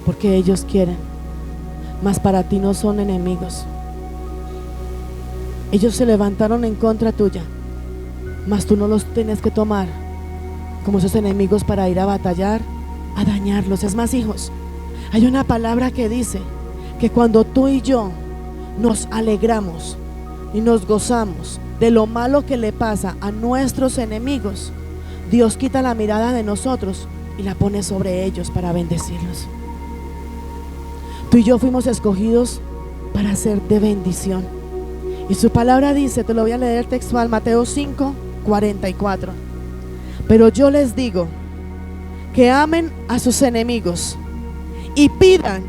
porque ellos quieren, mas para ti no son enemigos. Ellos se levantaron en contra tuya, mas tú no los tienes que tomar como esos enemigos para ir a batallar, a dañarlos. Es más, hijos, hay una palabra que dice que cuando tú y yo nos alegramos y nos gozamos de lo malo que le pasa a nuestros enemigos, Dios quita la mirada de nosotros y la pone sobre ellos para bendecirlos. Tú y yo fuimos escogidos para ser de bendición. Y su palabra dice, te lo voy a leer textual, Mateo 5:44. Pero yo les digo que amen a sus enemigos y pidan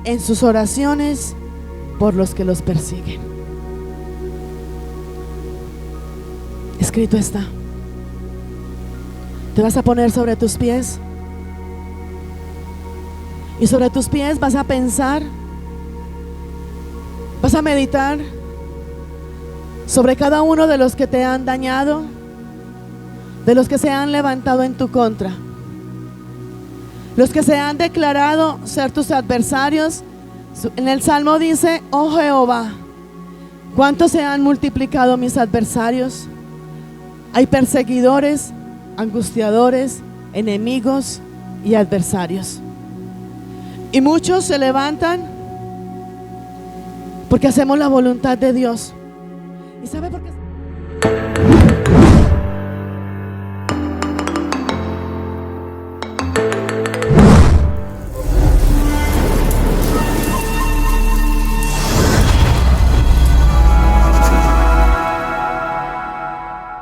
en sus oraciones por los que los persiguen. Escrito está. Te vas a poner sobre tus pies y sobre tus pies vas a pensar, vas a meditar sobre cada uno de los que te han dañado, de los que se han levantado en tu contra, los que se han declarado ser tus adversarios. En el Salmo dice: oh Jehová, ¿cuántos se han multiplicado mis adversarios? Hay perseguidores, angustiadores, enemigos y adversarios. Y muchos se levantan porque hacemos la voluntad de Dios. ¿Y sabe por qué?